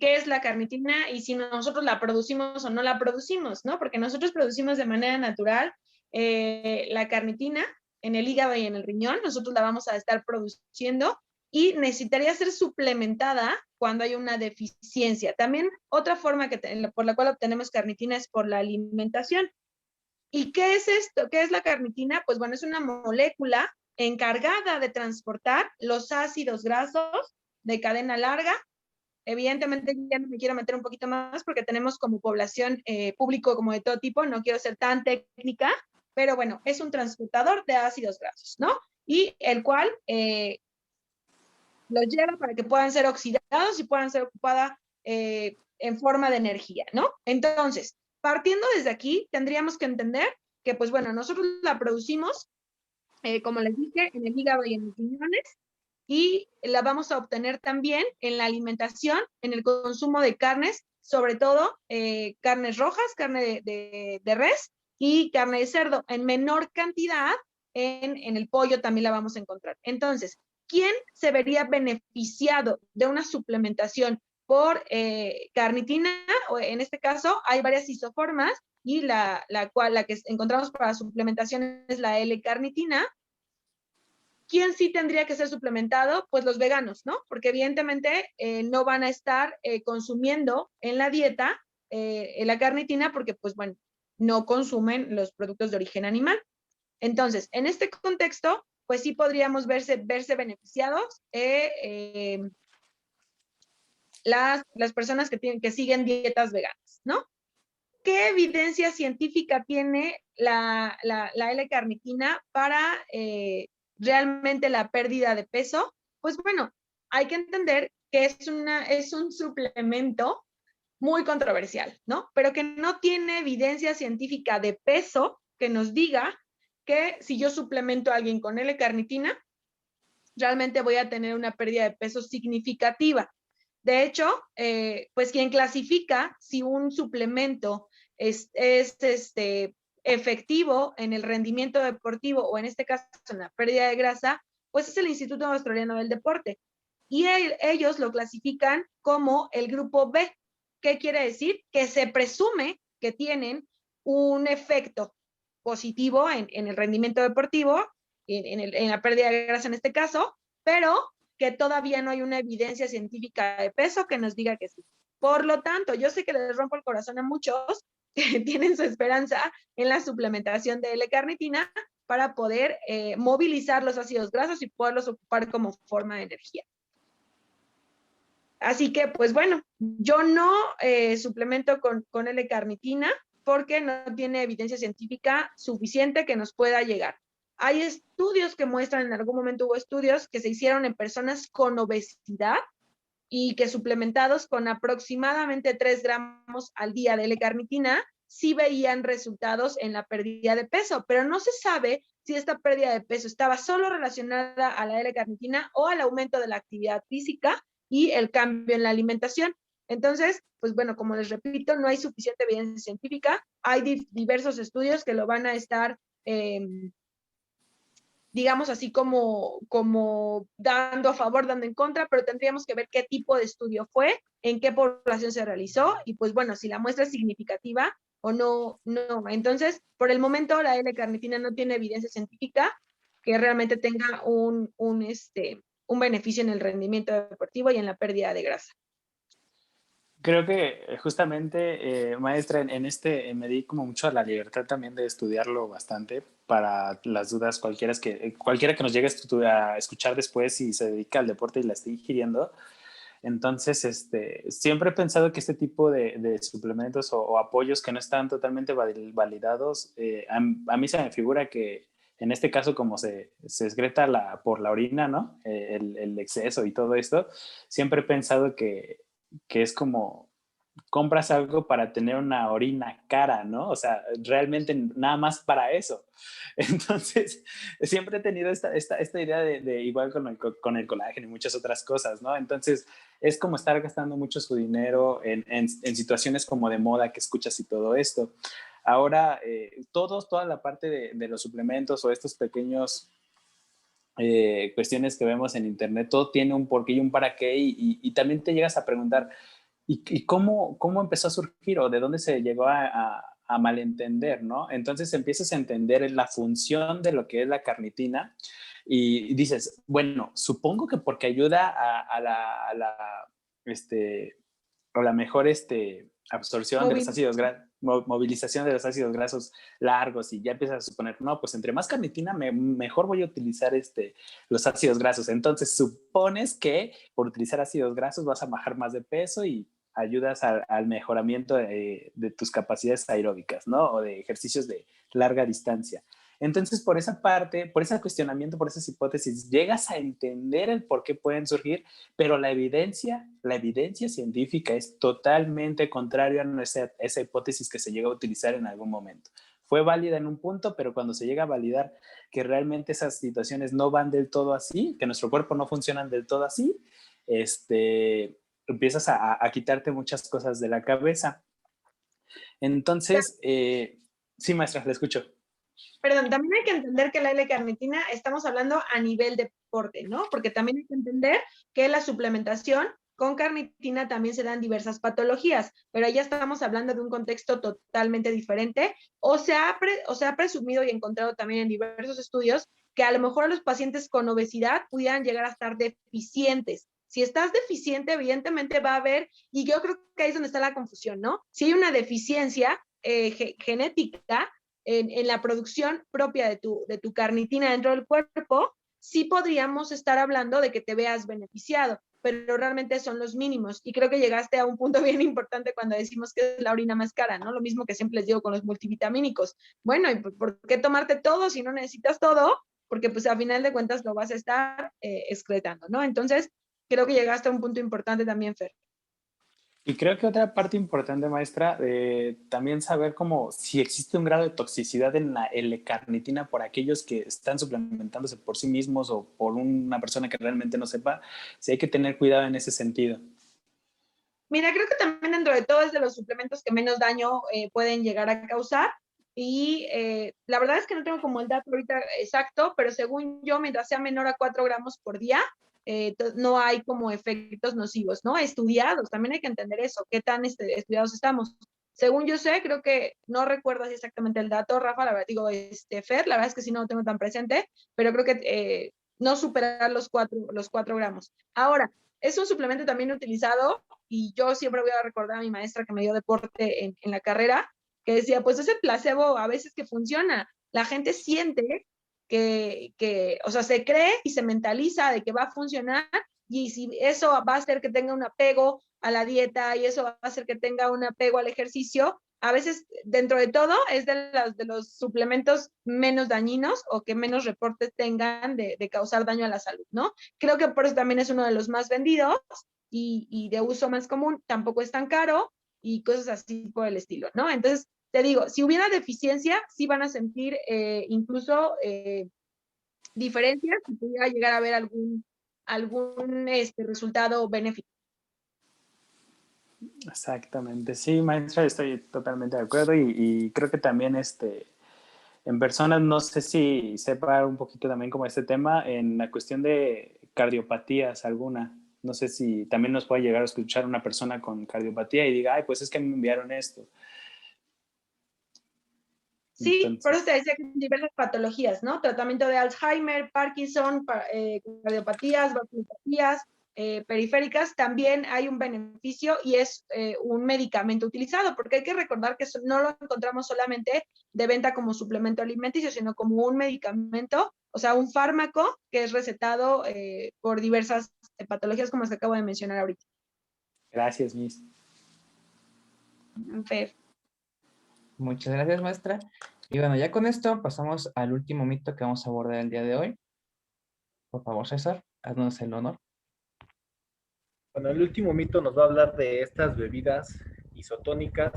es la carnitina y si nosotros la producimos o no la producimos, ¿no? Porque nosotros producimos de manera natural la carnitina en el hígado y en el riñón, nosotros la vamos a estar produciendo y necesitaría ser suplementada cuando hay una deficiencia. También otra forma por la cual obtenemos carnitina es por la alimentación. ¿Y qué es esto? ¿Qué es la carnitina? Pues bueno, es una molécula encargada de transportar los ácidos grasos de cadena larga. Evidentemente ya no me quiero meter un poquito más porque tenemos como población público como de todo tipo, no quiero ser tan técnica, pero bueno, es un transportador de ácidos grasos, ¿no? Y el cual los lleva para que puedan ser oxidados y puedan ser ocupadas en forma de energía, ¿no? Entonces, partiendo desde aquí, tendríamos que entender que, pues bueno, nosotros la producimos, como les dije, en el hígado y en los riñones, y la vamos a obtener también en la alimentación, en el consumo de carnes, sobre todo carnes rojas, carne de res y carne de cerdo, en menor cantidad, en el pollo también la vamos a encontrar. Entonces, ¿quién se vería beneficiado de una suplementación por carnitina? O en este caso, hay varias isoformas y la que encontramos para suplementación es la L-carnitina. ¿Quién sí tendría que ser suplementado? Pues los veganos, ¿no? Porque evidentemente no van a estar consumiendo en la dieta la carnitina porque, pues bueno, no consumen los productos de origen animal. Entonces, en este contexto, pues sí podríamos verse beneficiados las personas que siguen dietas veganas, ¿no? ¿Qué evidencia científica tiene la L-carnitina para realmente la pérdida de peso? Pues bueno, hay que entender que es un suplemento muy controversial, ¿no? Pero que no tiene evidencia científica de peso que nos diga que si yo suplemento a alguien con L-carnitina, realmente voy a tener una pérdida de peso significativa. De hecho, pues quien clasifica si un suplemento es efectivo en el rendimiento deportivo o en este caso en la pérdida de grasa, pues es el Instituto Australiano del Deporte. Y ellos lo clasifican como el grupo B. ¿Qué quiere decir? Que se presume que tienen un efecto positivo en el rendimiento deportivo, en la pérdida de grasa en este caso, pero que todavía no hay una evidencia científica de peso que nos diga que sí. Por lo tanto, yo sé que les rompo el corazón a muchos que tienen su esperanza en la suplementación de L-carnitina para poder movilizar los ácidos grasos y poderlos ocupar como forma de energía. Así que, pues bueno, yo no suplemento con L-carnitina porque no tiene evidencia científica suficiente que nos pueda llegar. Hay estudios que muestran, en algún momento hubo estudios que se hicieron en personas con obesidad y que suplementados con aproximadamente 3 gramos al día de L-carnitina, sí veían resultados en la pérdida de peso, pero no se sabe si esta pérdida de peso estaba solo relacionada a la L-carnitina o al aumento de la actividad física y el cambio en la alimentación. Entonces, pues bueno, como les repito, no hay suficiente evidencia científica, hay diversos estudios que lo van a estar digamos así como dando a favor, dando en contra, pero tendríamos que ver qué tipo de estudio fue, en qué población se realizó y pues bueno, si la muestra es significativa o no. Entonces, por el momento la L-carnitina no tiene evidencia científica que realmente tenga un beneficio en el rendimiento deportivo y en la pérdida de grasa. Creo que justamente, maestra, me di como mucho a la libertad también de estudiarlo bastante para las dudas cualquiera que nos llegue a escuchar después y se dedica al deporte y la esté ingiriendo. Entonces, siempre he pensado que este tipo de suplementos o apoyos que no están totalmente validados, a mí se me figura que en este caso, como se excreta por la orina, ¿no? El exceso y todo esto, siempre he pensado que es como compras algo para tener una orina cara, ¿no? O sea, realmente nada más para eso. Entonces, siempre he tenido esta idea de igual con el colágeno y muchas otras cosas, ¿no? Entonces, es como estar gastando mucho su dinero en situaciones como de moda que escuchas y todo esto. Ahora, toda la parte de los suplementos o estos pequeños cuestiones que vemos en internet, todo tiene un porqué y un para qué y también te llegas a preguntar, ¿y cómo empezó a surgir o de dónde se llegó a malentender, ¿no? Entonces empiezas a entender la función de lo que es la carnitina y dices, bueno, supongo que porque ayuda a la mejor absorción de los ácidos grasos, movilización de los ácidos grasos largos y ya empiezas a suponer, no, pues entre más carnitina mejor voy a utilizar los ácidos grasos. Entonces supones que por utilizar ácidos grasos vas a bajar más de peso y ayudas al mejoramiento de tus capacidades aeróbicas, ¿no? O de ejercicios de larga distancia. Entonces, por esa parte, por ese cuestionamiento, por esas hipótesis, llegas a entender el por qué pueden surgir, pero la evidencia científica es totalmente contraria a esa hipótesis que se llega a utilizar en algún momento. Fue válida en un punto, pero cuando se llega a validar que realmente esas situaciones no van del todo así, que nuestro cuerpo no funciona del todo así, empiezas a quitarte muchas cosas de la cabeza. Entonces, sí, maestra, le escucho. Perdón, también hay que entender que la L-carnitina estamos hablando a nivel deporte, ¿no? Porque también hay que entender que la suplementación con carnitina también se dan diversas patologías, pero ya estamos hablando de un contexto totalmente diferente, o se ha presumido y encontrado también en diversos estudios que a lo mejor los pacientes con obesidad pudieran llegar a estar deficientes. Si estás deficiente, evidentemente va a haber, y yo creo que ahí es donde está la confusión, ¿no? Si hay una deficiencia genética, en la producción propia de tu carnitina dentro del cuerpo, sí podríamos estar hablando de que te veas beneficiado, pero realmente son los mínimos. Y creo que llegaste a un punto bien importante cuando decimos que es la orina más cara, ¿no? Lo mismo que siempre les digo con los multivitamínicos. Bueno, ¿y por qué tomarte todo si no necesitas todo? Porque pues a final de cuentas lo vas a estar excretando, ¿no? Entonces, creo que llegaste a un punto importante también, Fer. Y creo que otra parte importante, maestra, también saber cómo si existe un grado de toxicidad en la L-carnitina por aquellos que están suplementándose por sí mismos o por una persona que realmente no sepa, si hay que tener cuidado en ese sentido. Mira, creo que también dentro de todo es de los suplementos que menos daño pueden llegar a causar. Y la verdad es que no tengo como el dato ahorita exacto, pero según yo, mientras sea menor a 4 gramos por día, no hay como efectos nocivos, ¿no? Estudiados, también hay que entender eso, qué tan estudiados estamos. Según yo sé, creo que no recuerdo así exactamente el dato, Rafa, la verdad, digo, Fer, la verdad es que sí no lo tengo tan presente, pero creo que no superar los 4 gramos. Ahora, es un suplemento también utilizado y yo siempre voy a recordar a mi maestra que me dio deporte en la carrera, que decía, pues es el placebo a veces que funciona. La gente siente o sea, se cree y se mentaliza de que va a funcionar y si eso va a hacer que tenga un apego a la dieta y eso va a hacer que tenga un apego al ejercicio, a veces dentro de todo es de los suplementos menos dañinos o que menos reportes tengan de causar daño a la salud, ¿no? Creo que por eso también es uno de los más vendidos y de uso más común, tampoco es tan caro y cosas así por el estilo, ¿no? Entonces, te digo, si hubiera deficiencia, sí van a sentir incluso diferencias y pudiera llegar a haber algún resultado benéfico. Exactamente, sí, maestra, estoy totalmente de acuerdo y creo que también en personas, no sé si sepa un poquito también como este tema, en la cuestión de cardiopatías alguna. No sé si también nos puede llegar a escuchar una persona con cardiopatía y diga, ay, pues es que me enviaron esto. Sí, Entonces, por eso te decía que hay diversas patologías, ¿no? Tratamiento de Alzheimer, Parkinson, cardiopatías, vasculopatías periféricas, también hay un beneficio y es un medicamento utilizado, porque hay que recordar que no lo encontramos solamente de venta como suplemento alimenticio, sino como un medicamento, o sea, un fármaco que es recetado por diversas patologías como las que acabo de mencionar ahorita. gracias, Miss. Fer. Muchas gracias, maestra. Y bueno, ya con esto pasamos al último mito que vamos a abordar el día de hoy. Por favor, César, haznos el honor. Bueno, el último mito nos va a hablar de estas bebidas isotónicas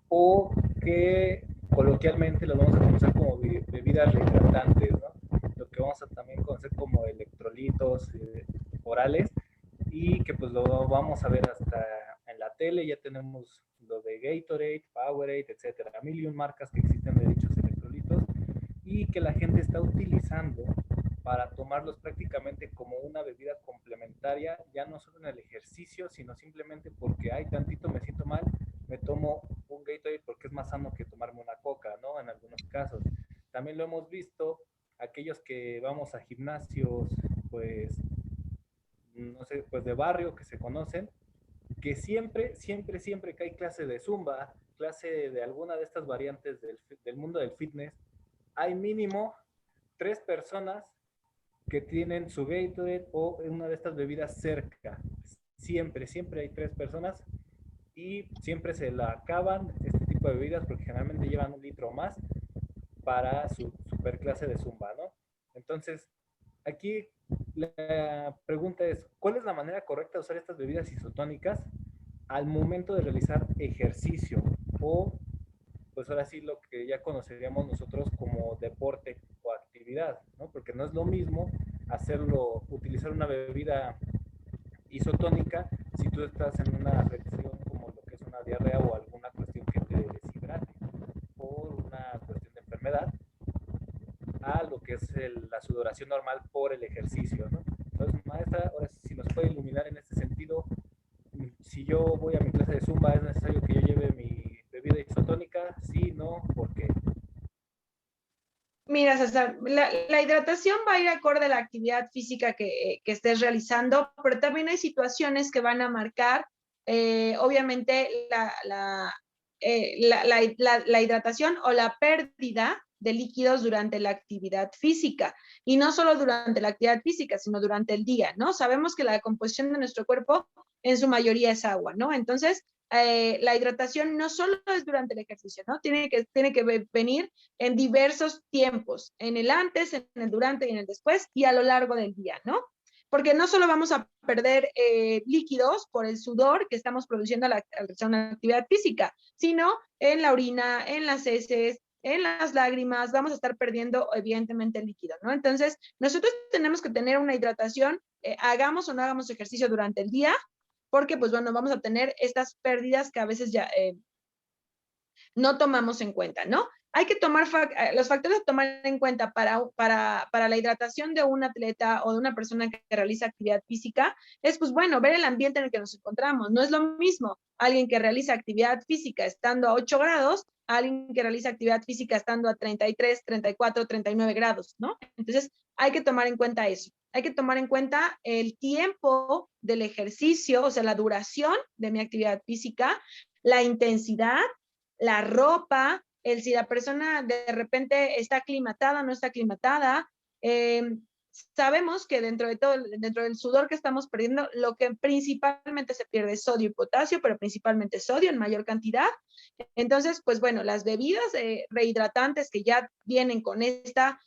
o que coloquialmente las vamos a conocer como bebidas rehidratantes, ¿no? Lo que vamos a también conocer como electrolitos orales y que pues lo vamos a ver hasta en la tele. Ya tenemos lo de Gatorade, Powerade, etcétera, mil y un marcas que existen de dichos electrolitos y que la gente está utilizando para tomarlos prácticamente como una bebida complementaria, ya no solo en el ejercicio, sino simplemente porque, ay, tantito me siento mal, me tomo un Gatorade porque es más sano que tomarme una coca, ¿no? En algunos casos. También lo hemos visto, aquellos que vamos a gimnasios, pues, no sé, pues de barrio que se conocen, que siempre que hay clase de zumba, clase de alguna de estas variantes del mundo del fitness, hay mínimo 3 personas que tienen su Gatorade o una de estas bebidas cerca. Siempre hay 3 personas y siempre se la acaban este tipo de bebidas porque generalmente llevan 1 litro más para su super clase de zumba, ¿no? Entonces, aquí la pregunta es, ¿cuál es la manera correcta de usar estas bebidas isotónicas al momento de realizar ejercicio o pues ahora sí lo que ya conoceríamos nosotros como deporte o actividad, ¿no? Porque no es lo mismo utilizar una bebida isotónica si tú estás en una afección como lo que es una diarrea o alguna cuestión que te deshidrate por una cuestión de enfermedad a lo que es la sudoración normal por el ejercicio, ¿no? Entonces, maestra, ahora sí, si nos puede iluminar en este sentido, si yo voy a mi clase de Zumba, ¿es necesario que yo lleve mi bebida isotónica? Sí, no, ¿por qué? Mira, César, la hidratación va a ir acorde a la actividad física que estés realizando, pero también hay situaciones que van a marcar, obviamente, la hidratación o la pérdida de líquidos durante la actividad física. Y no solo durante la actividad física, sino durante el día, ¿no? Sabemos que la composición de nuestro cuerpo en su mayoría es agua, ¿no? Entonces, la hidratación no solo es durante el ejercicio, ¿no? Tiene que venir en diversos tiempos, en el antes, en el durante y en el después y a lo largo del día, ¿no? Porque no solo vamos a perder líquidos por el sudor que estamos produciendo al realizar una actividad física, sino en la orina, en las heces, en las lágrimas, vamos a estar perdiendo evidentemente el líquido, ¿no? Entonces, nosotros tenemos que tener una hidratación, hagamos o no hagamos ejercicio durante el día, porque pues bueno, vamos a tener estas pérdidas que a veces ya no tomamos en cuenta, ¿no? Hay que tomar los factores a tomar en cuenta para la hidratación de un atleta o de una persona que realiza actividad física, es pues bueno, ver el ambiente en el que nos encontramos. No es lo mismo alguien que realiza actividad física estando a 8 grados, a alguien que realiza actividad física estando a 33, 34, 39 grados, ¿no? Entonces, hay que tomar en cuenta eso. Hay que tomar en cuenta el tiempo del ejercicio, o sea, la duración de mi actividad física, la intensidad, la ropa, si la persona de repente está aclimatada, no está aclimatada. Sabemos que dentro de todo, dentro del sudor que estamos perdiendo, lo que principalmente se pierde es sodio y potasio, pero principalmente sodio en mayor cantidad. Entonces, pues bueno, las bebidas rehidratantes que ya vienen con esta,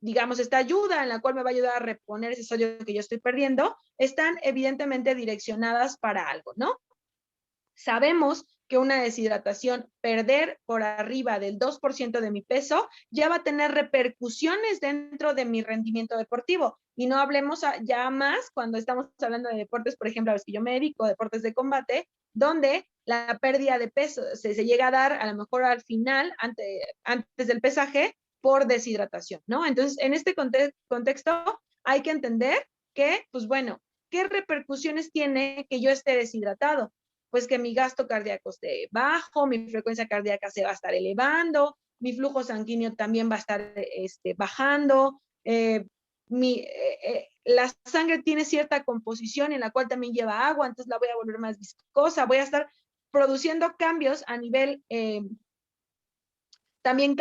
digamos, esta ayuda en la cual me va a ayudar a reponer ese sodio que yo estoy perdiendo, están evidentemente direccionadas para algo, ¿no? Sabemos que una deshidratación, perder por arriba del 2% de mi peso, ya va a tener repercusiones dentro de mi rendimiento deportivo. Y no hablemos ya más cuando estamos hablando de deportes, por ejemplo, a los que yo me dedico, deportes de combate, donde la pérdida de peso se llega a dar a lo mejor al final, antes del pesaje, por deshidratación, ¿no? Entonces, en este contexto, hay que entender que, pues bueno, ¿qué repercusiones tiene que yo esté deshidratado? Pues que mi gasto cardíaco esté bajo, mi frecuencia cardíaca se va a estar elevando, mi flujo sanguíneo también va a estar bajando, la sangre tiene cierta composición en la cual también lleva agua, entonces la voy a volver más viscosa, voy a estar produciendo cambios a nivel también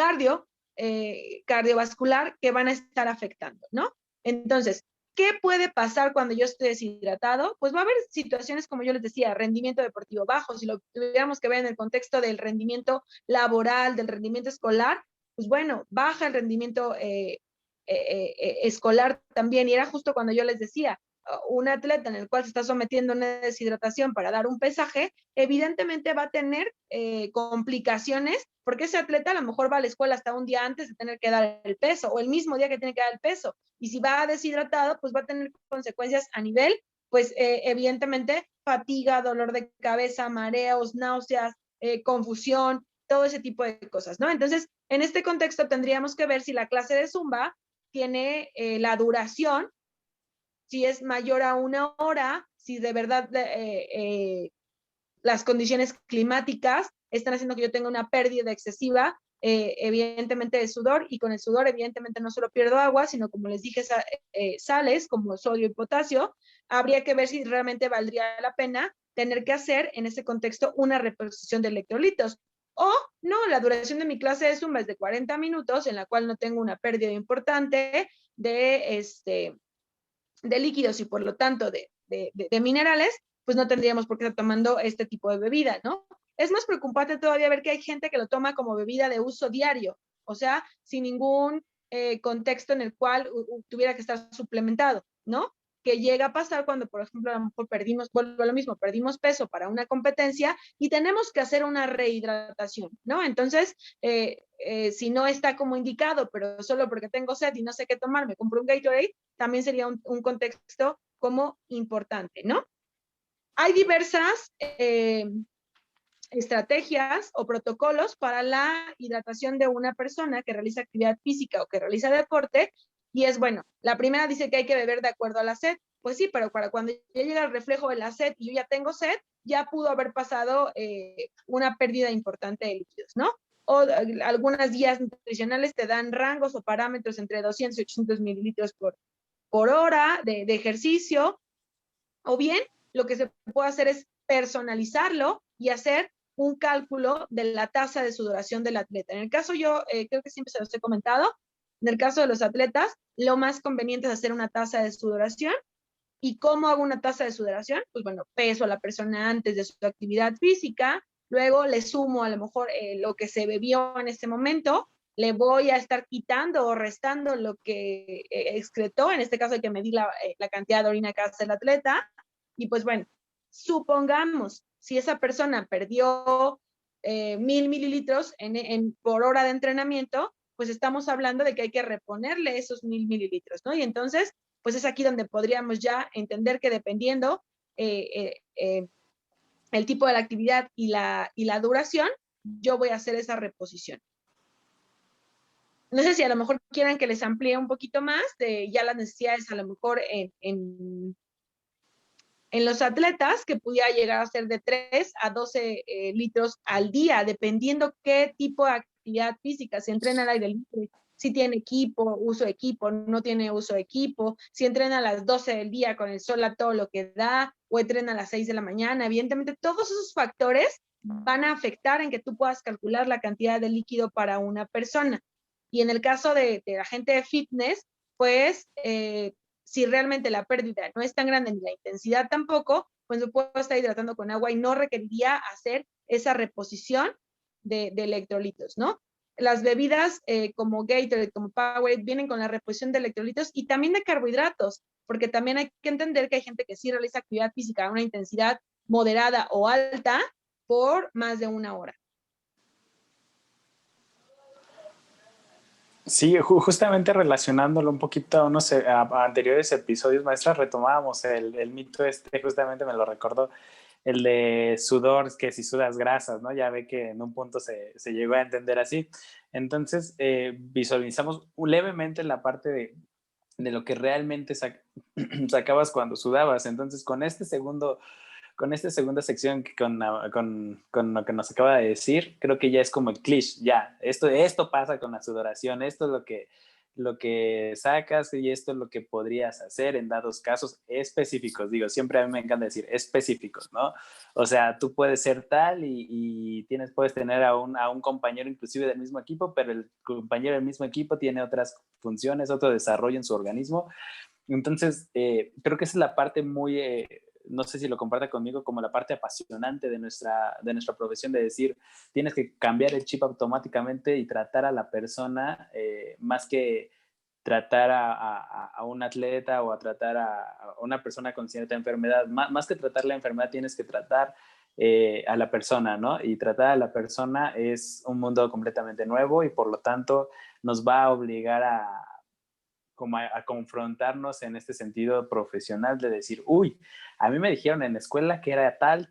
cardiovascular que van a estar afectando, ¿no? Entonces, ¿qué puede pasar cuando yo estoy deshidratado? Pues va a haber situaciones, como yo les decía, rendimiento deportivo bajo, si lo tuviéramos que ver en el contexto del rendimiento laboral, del rendimiento escolar, pues bueno, baja el rendimiento escolar también, y era justo cuando yo les decía, un atleta en el cual se está sometiendo a una deshidratación para dar un pesaje, evidentemente va a tener complicaciones, porque ese atleta a lo mejor va a la escuela hasta un día antes de tener que dar el peso, o el mismo día que tiene que dar el peso, y si va deshidratado, pues va a tener consecuencias a nivel, pues evidentemente, fatiga, dolor de cabeza, mareos, náuseas, confusión, todo ese tipo de cosas, ¿no? Entonces, en este contexto tendríamos que ver si la clase de Zumba tiene la duración, si es mayor a 1 hora, si de verdad las condiciones climáticas están haciendo que yo tenga una pérdida excesiva, evidentemente de sudor, y con el sudor evidentemente no solo pierdo agua, sino como les dije, sales como sodio y potasio. Habría que ver si realmente valdría la pena tener que hacer en ese contexto una reposición de electrolitos. O no, la duración de mi clase de Zumba es de 40 minutos, en la cual no tengo una pérdida importante de líquidos y por lo tanto de minerales, pues no tendríamos por qué estar tomando este tipo de bebida, ¿no? Es más preocupante todavía ver que hay gente que lo toma como bebida de uso diario, o sea, sin ningún contexto en el cual tuviera que estar suplementado, ¿no? Que llega a pasar cuando, por ejemplo, a lo mejor vuelvo a lo mismo, perdimos peso para una competencia y tenemos que hacer una rehidratación, ¿no? Entonces, si no está como indicado, pero solo porque tengo sed y no sé qué tomar, me compro un Gatorade, también sería un contexto como importante, ¿no? Hay diversas estrategias o protocolos para la hidratación de una persona que realiza actividad física o que realiza deporte, y es bueno, la primera dice que hay que beber de acuerdo a la sed, pues sí, pero para cuando ya llega el reflejo de la sed y yo ya tengo sed, ya pudo haber pasado una pérdida importante de líquidos, ¿no? O algunas guías nutricionales te dan rangos o parámetros entre 200 y 800 mililitros por hora de ejercicio, o bien lo que se puede hacer es personalizarlo y hacer un cálculo de la tasa de sudoración del atleta. En el caso yo, creo que siempre se los he comentado, en el caso de los atletas, lo más conveniente es hacer una tasa de sudoración. ¿Y cómo hago una tasa de sudoración? Pues bueno, peso a la persona antes de su actividad física, luego le sumo a lo mejor lo que se bebió en ese momento, le voy a estar quitando o restando lo que excretó, en este caso hay que medir la cantidad de orina que hace el atleta, y pues bueno, supongamos, si esa persona perdió 1000 mililitros por hora de entrenamiento, pues estamos hablando de que hay que reponerle esos 1000 mililitros, ¿no? Y entonces, pues es aquí donde podríamos ya entender que dependiendo el tipo de la actividad y la duración, yo voy a hacer esa reposición. No sé si a lo mejor quieran que les amplíe un poquito más de ya las necesidades a lo mejor en los atletas, que pudiera llegar a ser de 3 a 12 litros al día, dependiendo qué tipo de actividad física. Si entrena al aire libre, si tiene equipo, uso de equipo, no tiene uso de equipo, si entrena a las 12 del día con el sol a todo lo que da, o entrena a las 6 de la mañana. Evidentemente, todos esos factores van a afectar en que tú puedas calcular la cantidad de líquido para una persona. Y en el caso de la gente de fitness, pues si realmente la pérdida no es tan grande ni la intensidad tampoco, pues lo puedo estar hidratando con agua y no requeriría hacer esa reposición de electrolitos, ¿no? Las bebidas como Gatorade, como Powerade, vienen con la reposición de electrolitos y también de carbohidratos, porque también hay que entender que hay gente que sí realiza actividad física a una intensidad moderada o alta por más de 1 hora. Sí, justamente relacionándolo un poquito a unos a anteriores episodios, maestra, retomábamos el mito justamente me lo recordó, el de sudor, que si sudas grasas, ¿no? Ya ve que en un punto se llegó a entender así. Entonces, visualizamos levemente la parte de lo que realmente sacabas cuando sudabas. Entonces, con con esta segunda sección, con lo que nos acaba de decir, creo que ya es como el cliché, ya, esto pasa con la sudoración, esto es lo que sacas y esto es lo que podrías hacer en dados casos específicos. Digo, siempre a mí me encanta decir específicos, ¿no? O sea, tú puedes ser tal y puedes tener a un compañero inclusive del mismo equipo, pero el compañero del mismo equipo tiene otras funciones, otro desarrollo en su organismo. Entonces, creo que esa es la parte muy, no sé si lo comparte conmigo, como la parte apasionante de nuestra profesión, de decir, tienes que cambiar el chip automáticamente y tratar a la persona más que tratar a un atleta o a tratar a una persona con cierta enfermedad. Más que tratar la enfermedad, tienes que tratar a la persona, ¿no? Y tratar a la persona es un mundo completamente nuevo y por lo tanto nos va a obligar como a confrontarnos en este sentido profesional de decir, uy, a mí me dijeron en la escuela que era tal,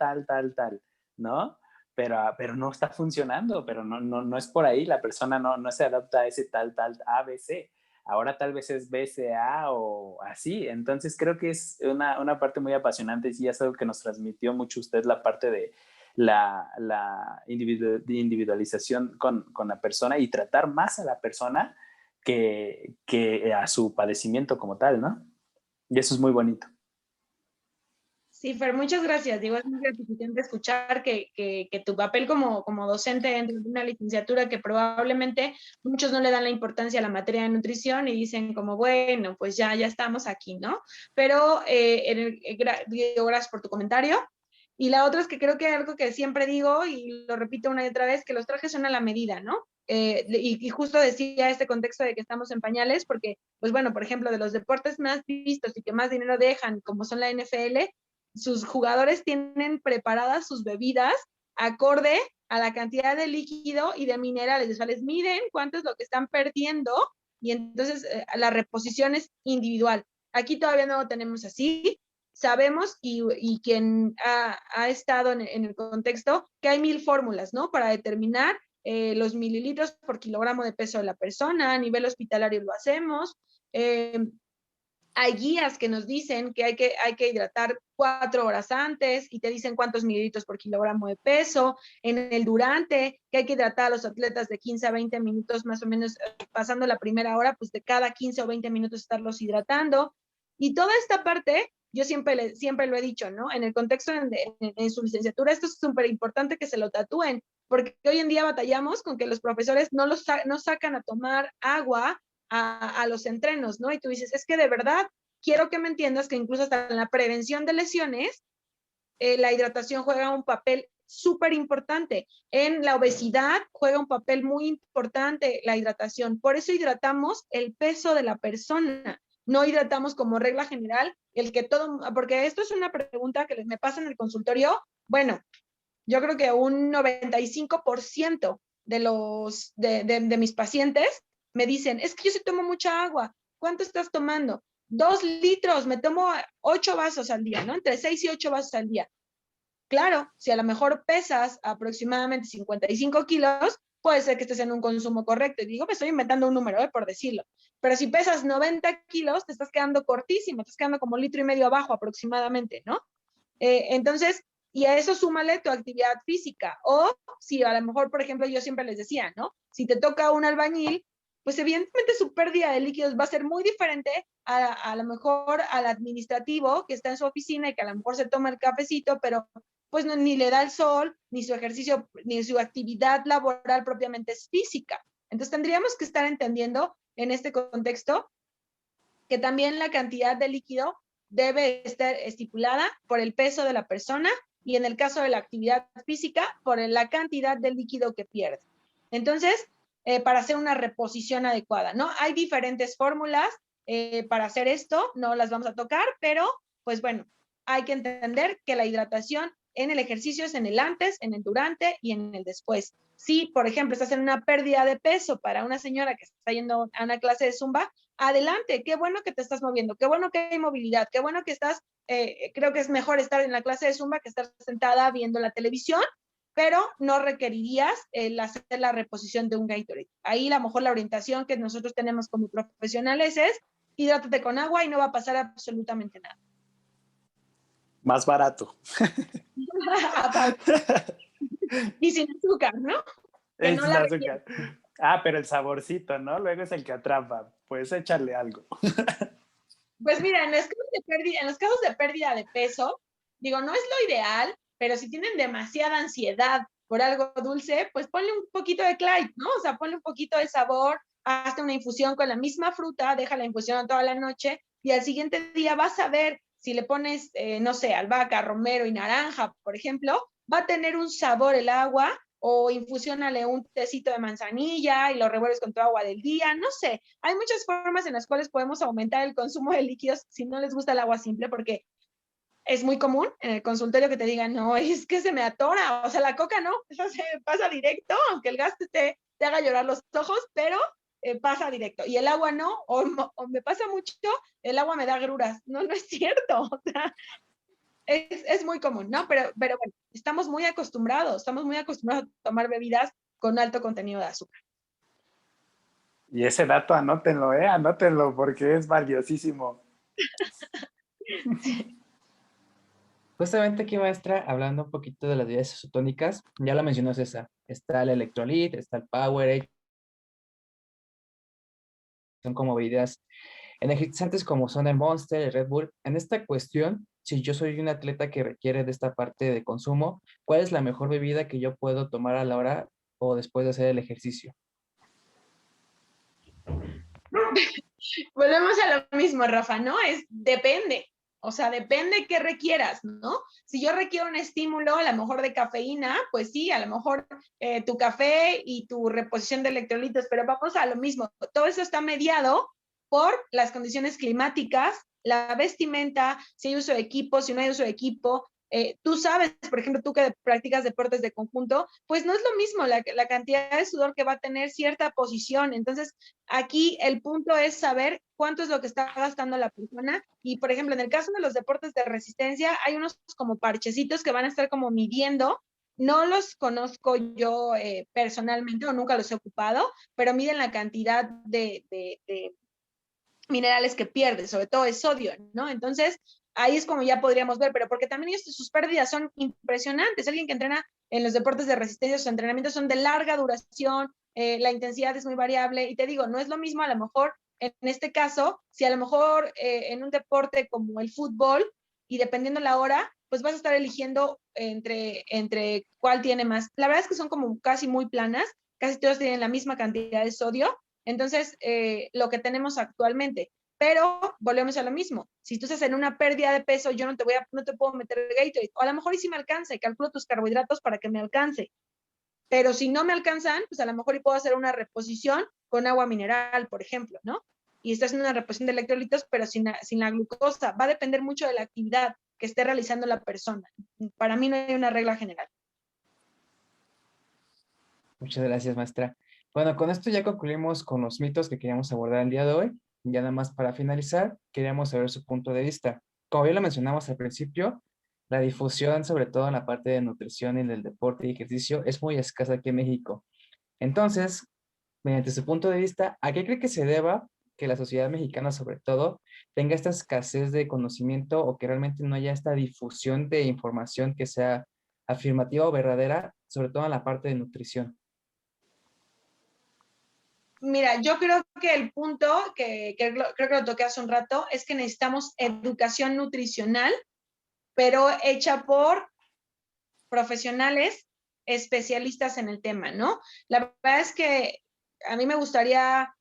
¿no? Pero no está funcionando, pero no es por ahí, la persona no se adapta a ese tal, A, B, C. Ahora tal vez es B, C, A o así. Entonces creo que es una parte muy apasionante y sí es algo que nos transmitió mucho usted, la parte de la individualización con la persona y tratar más a la persona que a su padecimiento como tal, ¿no? Y eso es muy bonito. Sí, Fer, muchas gracias. Digo, es muy gratificante escuchar que tu papel como docente dentro de una licenciatura que probablemente muchos no le dan la importancia a la materia de nutrición y dicen como, bueno, pues ya estamos aquí, ¿no? Pero digo, gracias por tu comentario. Y la otra es que creo que algo que siempre digo, y lo repito una y otra vez, que los trajes son a la medida, ¿no? Y justo decía este contexto de que estamos en pañales, porque, pues bueno, por ejemplo, de los deportes más vistos y que más dinero dejan, como son la NFL, sus jugadores tienen preparadas sus bebidas acorde a la cantidad de líquido y de minerales. O sea, les miden cuánto es lo que están perdiendo y entonces la reposición es individual. Aquí todavía no lo tenemos así. Sabemos y quien ha estado en el contexto que hay 1000 fórmulas, ¿no? Para determinar los mililitros por kilogramo de peso de la persona. A nivel hospitalario lo hacemos. Hay guías que nos dicen que hay que hidratar 4 horas antes y te dicen cuántos mililitros por kilogramo de peso. En el durante, que hay que hidratar a los atletas de 15 a 20 minutos más o menos, pasando la primera hora, pues de cada 15 o 20 minutos estarlos hidratando. Y toda esta parte, yo siempre lo he dicho, ¿no? En el contexto en su licenciatura, esto es súper importante que se lo tatúen, porque hoy en día batallamos con que los profesores no sacan a tomar agua a los entrenos, ¿no? Y tú dices, es que de verdad quiero que me entiendas que incluso hasta en la prevención de lesiones, la hidratación juega un papel súper importante. En la obesidad juega un papel muy importante la hidratación. Por eso hidratamos el peso de la persona. No hidratamos como regla general el que todo, porque esto es una pregunta que me pasa en el consultorio. Bueno, yo creo que un 95% de mis pacientes me dicen, es que yo sí tomo mucha agua. ¿Cuánto estás tomando? 2 litros, me tomo 8 vasos al día, ¿no? Entre 6 y 8 vasos al día. Claro, si a lo mejor pesas aproximadamente 55 kilos, puede ser que estés en un consumo correcto. Y digo, me estoy inventando un número, por decirlo. Pero si pesas 90 kilos, te estás quedando cortísimo, te estás quedando como 1,5 litros abajo aproximadamente, ¿no? Entonces, y a eso súmale tu actividad física. O si a lo mejor, por ejemplo, yo siempre les decía, ¿no? Si te toca un albañil, pues evidentemente su pérdida de líquidos va a ser muy diferente a lo mejor al administrativo que está en su oficina y que a lo mejor se toma el cafecito, pero pues no, ni le da el sol, ni su ejercicio, ni su actividad laboral propiamente es física. Entonces tendríamos que estar entendiendo en este contexto que también la cantidad de líquido debe estar estipulada por el peso de la persona y en el caso de la actividad física, por la cantidad de líquido que pierde. Entonces, para hacer una reposición adecuada, ¿no? Hay diferentes fórmulas para hacer esto, no las vamos a tocar, pero pues bueno, hay que entender que la hidratación en el ejercicio es en el antes, en el durante y en el después. Si, por ejemplo, estás en una pérdida de peso para una señora que está yendo a una clase de Zumba, adelante, qué bueno que te estás moviendo, qué bueno que hay movilidad, qué bueno que estás, creo que es mejor estar en la clase de Zumba que estar sentada viendo la televisión, pero no requerirías hacer la reposición de un Gatorade. Ahí a lo mejor la orientación que nosotros tenemos como profesionales es hidrátate con agua y no va a pasar absolutamente nada. Más barato. Y sin azúcar, ¿no? Que no Es la azúcar. Ah, pero el saborcito, ¿no? Luego es el que atrapa. Pues échale algo. Pues mira, en los casos de pérdida de peso, digo, no es lo ideal, pero si tienen demasiada ansiedad por algo dulce, pues ponle un poquito de Clyde, ¿no? O sea, ponle un poquito de sabor, hazte una infusión con la misma fruta, deja la infusión toda la noche y al siguiente día vas a ver si le pones, no sé, albahaca, romero y naranja, por ejemplo, va a tener un sabor el agua o infusiónale un tecito de manzanilla y lo revuelves con tu agua del día, no sé. Hay muchas formas en las cuales podemos aumentar el consumo de líquidos si no les gusta el agua simple, porque es muy común en el consultorio que te digan, no, es que se me atora, o sea, la coca no, eso se pasa directo, aunque el gas te haga llorar los ojos, pero pasa directo. Y el agua no, o me pasa mucho, el agua me da agruras. No, no es cierto. O sea, es muy común, ¿no? Pero bueno, estamos muy acostumbrados a tomar bebidas con alto contenido de azúcar. Y ese dato anótenlo, anótenlo porque es valiosísimo. Justamente aquí, maestra, hablando un poquito de las bebidas isotónicas, ya la mencionó César. Está el Electrolit, está el Powerade, son como bebidas energizantes como son el Monster, el Red Bull. En esta cuestión, si yo soy un atleta que requiere de esta parte de consumo, ¿cuál es la mejor bebida que yo puedo tomar a la hora o después de hacer el ejercicio? Volvemos a lo mismo, Rafa, ¿no? Depende. O sea, depende qué requieras, ¿no? Si yo requiero un estímulo, a lo mejor de cafeína, pues sí, a lo mejor tu café y tu reposición de electrolitos, pero vamos a lo mismo. Todo eso está mediado por las condiciones climáticas, la vestimenta, si hay uso de equipo, si no hay uso de equipo. Tú sabes, por ejemplo, tú que practicas deportes de conjunto, pues no es lo mismo la cantidad de sudor que va a tener cierta posición. Entonces, aquí el punto es saber cuánto es lo que está gastando la persona y, por ejemplo, en el caso de los deportes de resistencia, hay unos como parchecitos que van a estar como midiendo. No los conozco yo personalmente o nunca los he ocupado, pero miden la cantidad de minerales que pierde, sobre todo el sodio, ¿no? Entonces, ahí es como ya podríamos ver, pero porque también sus pérdidas son impresionantes. Alguien que entrena en los deportes de resistencia, sus entrenamientos son de larga duración, la intensidad es muy variable, y te digo, no es lo mismo a lo mejor en este caso, si a lo mejor en un deporte como el fútbol, y dependiendo la hora, pues vas a estar eligiendo entre cuál tiene más. La verdad es que son como casi muy planas, casi todos tienen la misma cantidad de sodio, entonces, lo que tenemos actualmente. Pero volvemos a lo mismo. Si tú estás en una pérdida de peso, yo no te puedo meter Gatorade. O a lo mejor y sí me alcanza y calculo tus carbohidratos para que me alcance. Pero si no me alcanzan, pues a lo mejor y puedo hacer una reposición con agua mineral, por ejemplo, ¿no? Y estás en una reposición de electrolitos, pero sin la glucosa. Va a depender mucho de la actividad que esté realizando la persona. Para mí no hay una regla general. Muchas gracias, maestra. Bueno, con esto ya concluimos con los mitos que queríamos abordar el día de hoy. Ya nada más para finalizar, queríamos saber su punto de vista. Como bien lo mencionamos al principio, la difusión, sobre todo en la parte de nutrición y del deporte y ejercicio, es muy escasa aquí en México. Entonces, mediante su punto de vista, ¿a qué cree que se deba que la sociedad mexicana, sobre todo, tenga esta escasez de conocimiento o que realmente no haya esta difusión de información que sea afirmativa o verdadera, sobre todo en la parte de nutrición? Mira, yo creo que el punto, creo que lo toqué hace un rato, es que necesitamos educación nutricional, pero hecha por profesionales especialistas en el tema, ¿no? La verdad es que a mí me gustaría,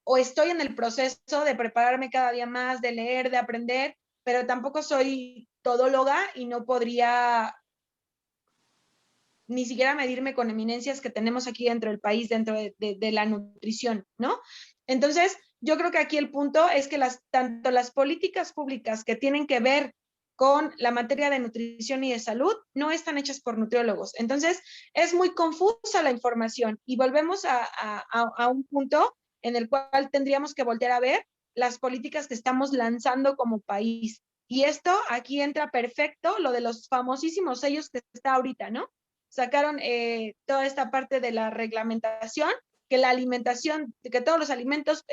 o estoy en el proceso de prepararme cada día más, de leer, de aprender, pero tampoco soy todóloga y no podría ni siquiera medirme con eminencias que tenemos aquí dentro del país, dentro de la nutrición, ¿no? Entonces, yo creo que aquí el punto es que tanto las políticas públicas que tienen que ver con la materia de nutrición y de salud no están hechas por nutriólogos. Entonces, es muy confusa la información y volvemos a un punto en el cual tendríamos que voltear a ver las políticas que estamos lanzando como país. Y esto aquí entra perfecto lo de los famosísimos sellos que está ahorita, ¿no? Sacaron toda esta parte de la reglamentación, que la alimentación, que todos los alimentos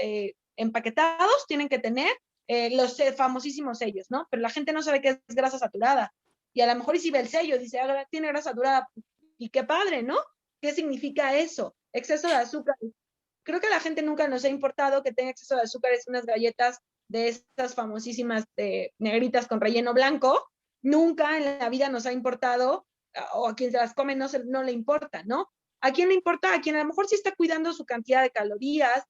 empaquetados tienen que tener los famosísimos sellos, ¿no? Pero la gente no sabe qué es grasa saturada. Y a lo mejor y si ve el sello, dice, ah, tiene grasa saturada, y qué padre, ¿no? ¿Qué significa eso? Exceso de azúcar. Creo que a la gente nunca nos ha importado que tenga exceso de azúcares unas galletas de estas famosísimas negritas con relleno blanco. Nunca en la vida nos ha importado, o a quien se las come no le importa, ¿no? ¿A quién le importa? A quien a lo mejor sí está cuidando su cantidad de calorías,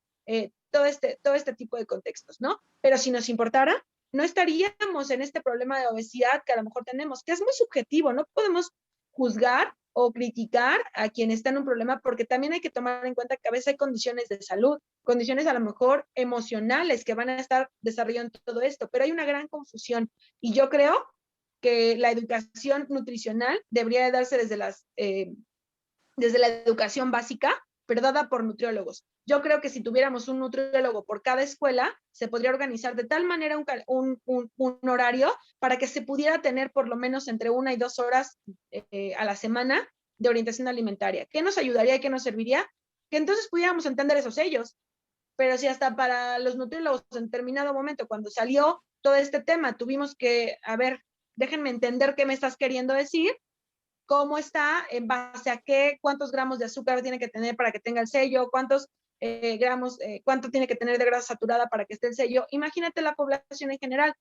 todo este tipo de contextos, ¿no? Pero si nos importara, no estaríamos en este problema de obesidad que a lo mejor tenemos, que es muy subjetivo, no podemos juzgar o criticar a quien está en un problema, porque también hay que tomar en cuenta que a veces hay condiciones de salud, condiciones a lo mejor emocionales que van a estar desarrollando todo esto, pero hay una gran confusión y yo creo que la educación nutricional debería de darse desde la educación básica, pero dada por nutriólogos. Yo creo que si tuviéramos un nutriólogo por cada escuela, se podría organizar de tal manera un horario para que se pudiera tener por lo menos entre 1 y 2 horas a la semana de orientación alimentaria. ¿Qué nos ayudaría y qué nos serviría? Que entonces pudiéramos entender esos sellos. Pero si hasta para los nutriólogos en determinado momento, cuando salió todo este tema, tuvimos que, a ver, déjenme entender qué me estás queriendo decir, cómo está, en base a qué, cuántos gramos de azúcar tiene que tener para que tenga el sello, cuántos gramos, cuánto tiene que tener de grasa saturada para que esté el sello. Imagínate la población en general,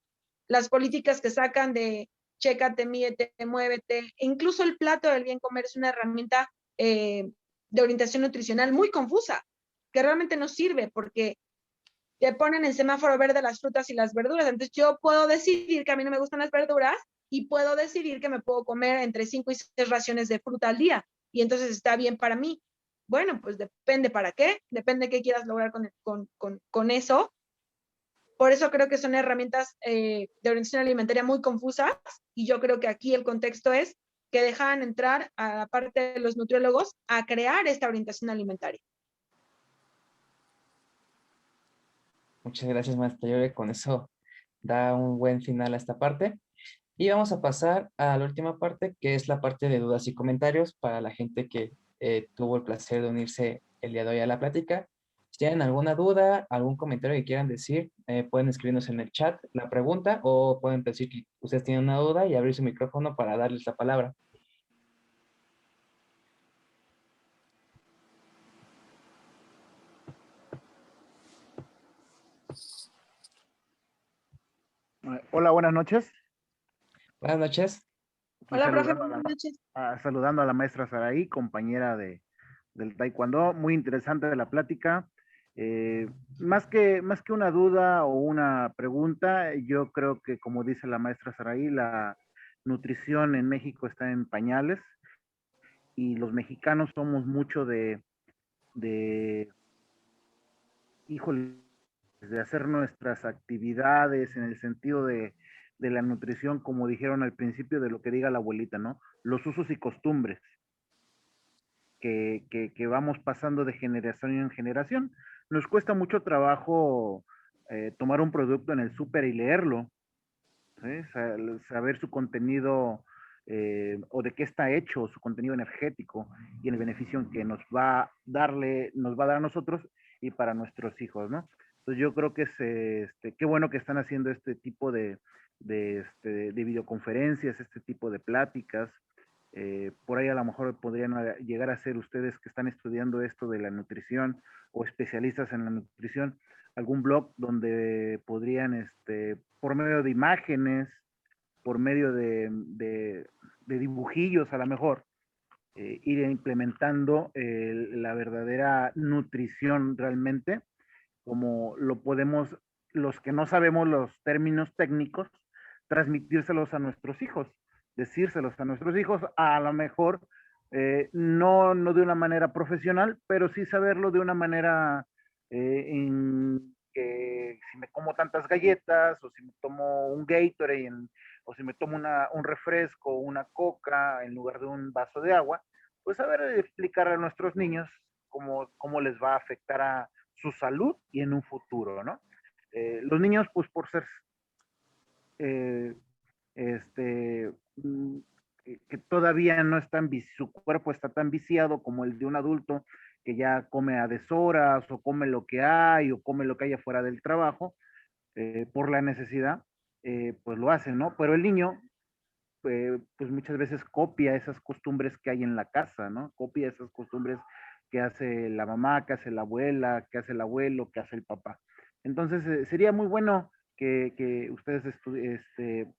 las políticas que sacan de chécate, mídete, muévete, incluso el plato del bien comer es una herramienta de orientación nutricional muy confusa, que realmente no sirve porque te ponen en semáforo verde las frutas y las verduras. Entonces yo puedo decidir que a mí no me gustan las verduras y puedo decidir que me puedo comer entre 5 y 6 raciones de fruta al día. Y entonces está bien para mí. Bueno, pues depende para qué, depende qué quieras lograr con eso. Por eso creo que son herramientas de orientación alimentaria muy confusas y yo creo que aquí el contexto es que dejan entrar a la parte de los nutriólogos a crear esta orientación alimentaria. Muchas gracias, maestra Yore. Con eso da un buen final a esta parte. Y vamos a pasar a la última parte, que es la parte de dudas y comentarios para la gente que tuvo el placer de unirse el día de hoy a la plática. Si tienen alguna duda, algún comentario que quieran decir, pueden escribirnos en el chat la pregunta o pueden decir que ustedes tienen una duda y abrir su micrófono para darles la palabra. Hola, buenas noches. Buenas noches. Hola, profe, buenas noches. Saludando a la maestra Saraí, compañera del Taekwondo. Muy interesante la plática. Más que una duda o una pregunta, yo creo que, como dice la maestra Saraí, la nutrición en México está en pañales y los mexicanos somos mucho híjole, de hacer nuestras actividades en el sentido de la nutrición, como dijeron al principio, de lo que diga la abuelita, ¿no? Los usos y costumbres que vamos pasando de generación en generación. Nos cuesta mucho trabajo tomar un producto en el súper y leerlo, ¿sí? Saber su contenido o de qué está hecho, su contenido energético y el beneficio que nos va a dar a nosotros y para nuestros hijos, ¿no? Entonces yo creo que qué bueno que están haciendo este tipo de videoconferencias, este tipo de pláticas. Por ahí a lo mejor podrían llegar a ser ustedes que están estudiando esto de la nutrición o especialistas en la nutrición, algún blog donde podrían, por medio de imágenes, por medio de dibujillos a lo mejor, ir implementando la verdadera nutrición realmente, como lo podemos, los que no sabemos los términos técnicos, transmitírselos a nuestros hijos, decírselos a nuestros hijos, a lo mejor no de una manera profesional, pero sí saberlo de una manera en que si me como tantas galletas, o si me tomo un Gatorade, o si me tomo un refresco, una coca en lugar de un vaso de agua, pues saber explicar a nuestros niños cómo les va a afectar a su salud y en un futuro, ¿no? Los niños, pues por ser que todavía no están, su cuerpo está tan viciado como el de un adulto que ya come a deshoras o come lo que hay o come lo que haya fuera del trabajo, por la necesidad, pues lo hacen, ¿no? Pero el niño, pues muchas veces copia esas costumbres que hay en la casa, ¿no? Copia esas costumbres que hace la mamá, que hace la abuela, que hace el abuelo, que hace el papá. Entonces, sería muy bueno que ustedes,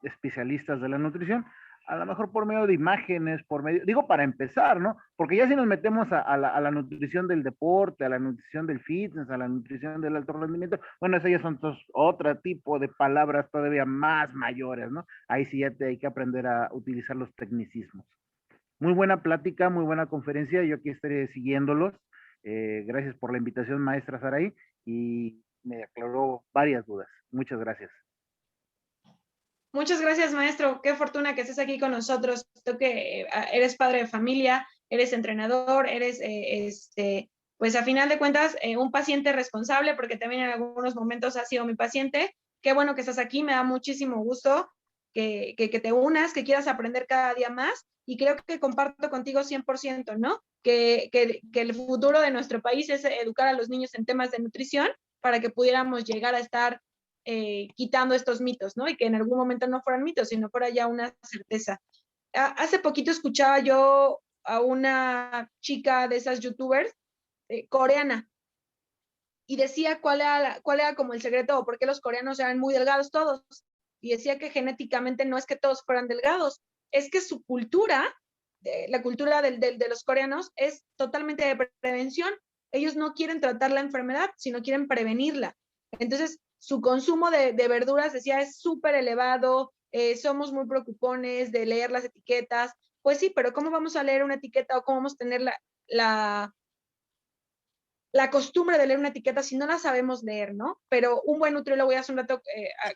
especialistas de la nutrición, a lo mejor por medio de imágenes, por medio, digo para empezar, ¿no? Porque ya si nos metemos a la nutrición del deporte, a la nutrición del fitness, a la nutrición del alto rendimiento, bueno, esas ya son otro tipo de palabras todavía más mayores, ¿no? Ahí sí ya hay que aprender a utilizar los tecnicismos. Muy buena plática, muy buena conferencia, yo aquí estaré siguiéndolos. Gracias por la invitación, maestra Saraí, y me aclaró varias dudas. Muchas gracias. Muchas gracias, maestro. Qué fortuna que estés aquí con nosotros. Tú que eres padre de familia, eres entrenador, eres, pues a final de cuentas, un paciente responsable, porque también en algunos momentos has sido mi paciente. Qué bueno que estás aquí, me da muchísimo gusto que te unas, que quieras aprender cada día más, y creo que comparto contigo 100%, ¿no? Que el futuro de nuestro país es educar a los niños en temas de nutrición para que pudiéramos llegar a estar quitando estos mitos, ¿no? Y que en algún momento no fueran mitos, sino fuera ya una certeza. Hace poquito escuchaba yo a una chica de esas youtubers coreana y decía cuál era como el secreto o por qué los coreanos eran muy delgados todos. Y decía que genéticamente no es que todos fueran delgados, es que su cultura, la cultura de los coreanos es totalmente de prevención. Ellos no quieren tratar la enfermedad, sino quieren prevenirla. Entonces, su consumo de verduras, decía, es súper elevado, somos muy preocupones de leer las etiquetas. Pues sí, pero ¿cómo vamos a leer una etiqueta o cómo vamos a tener la costumbre de leer una etiqueta si no la sabemos leer, ¿no? Pero un buen nutriólogo, ya hace un rato,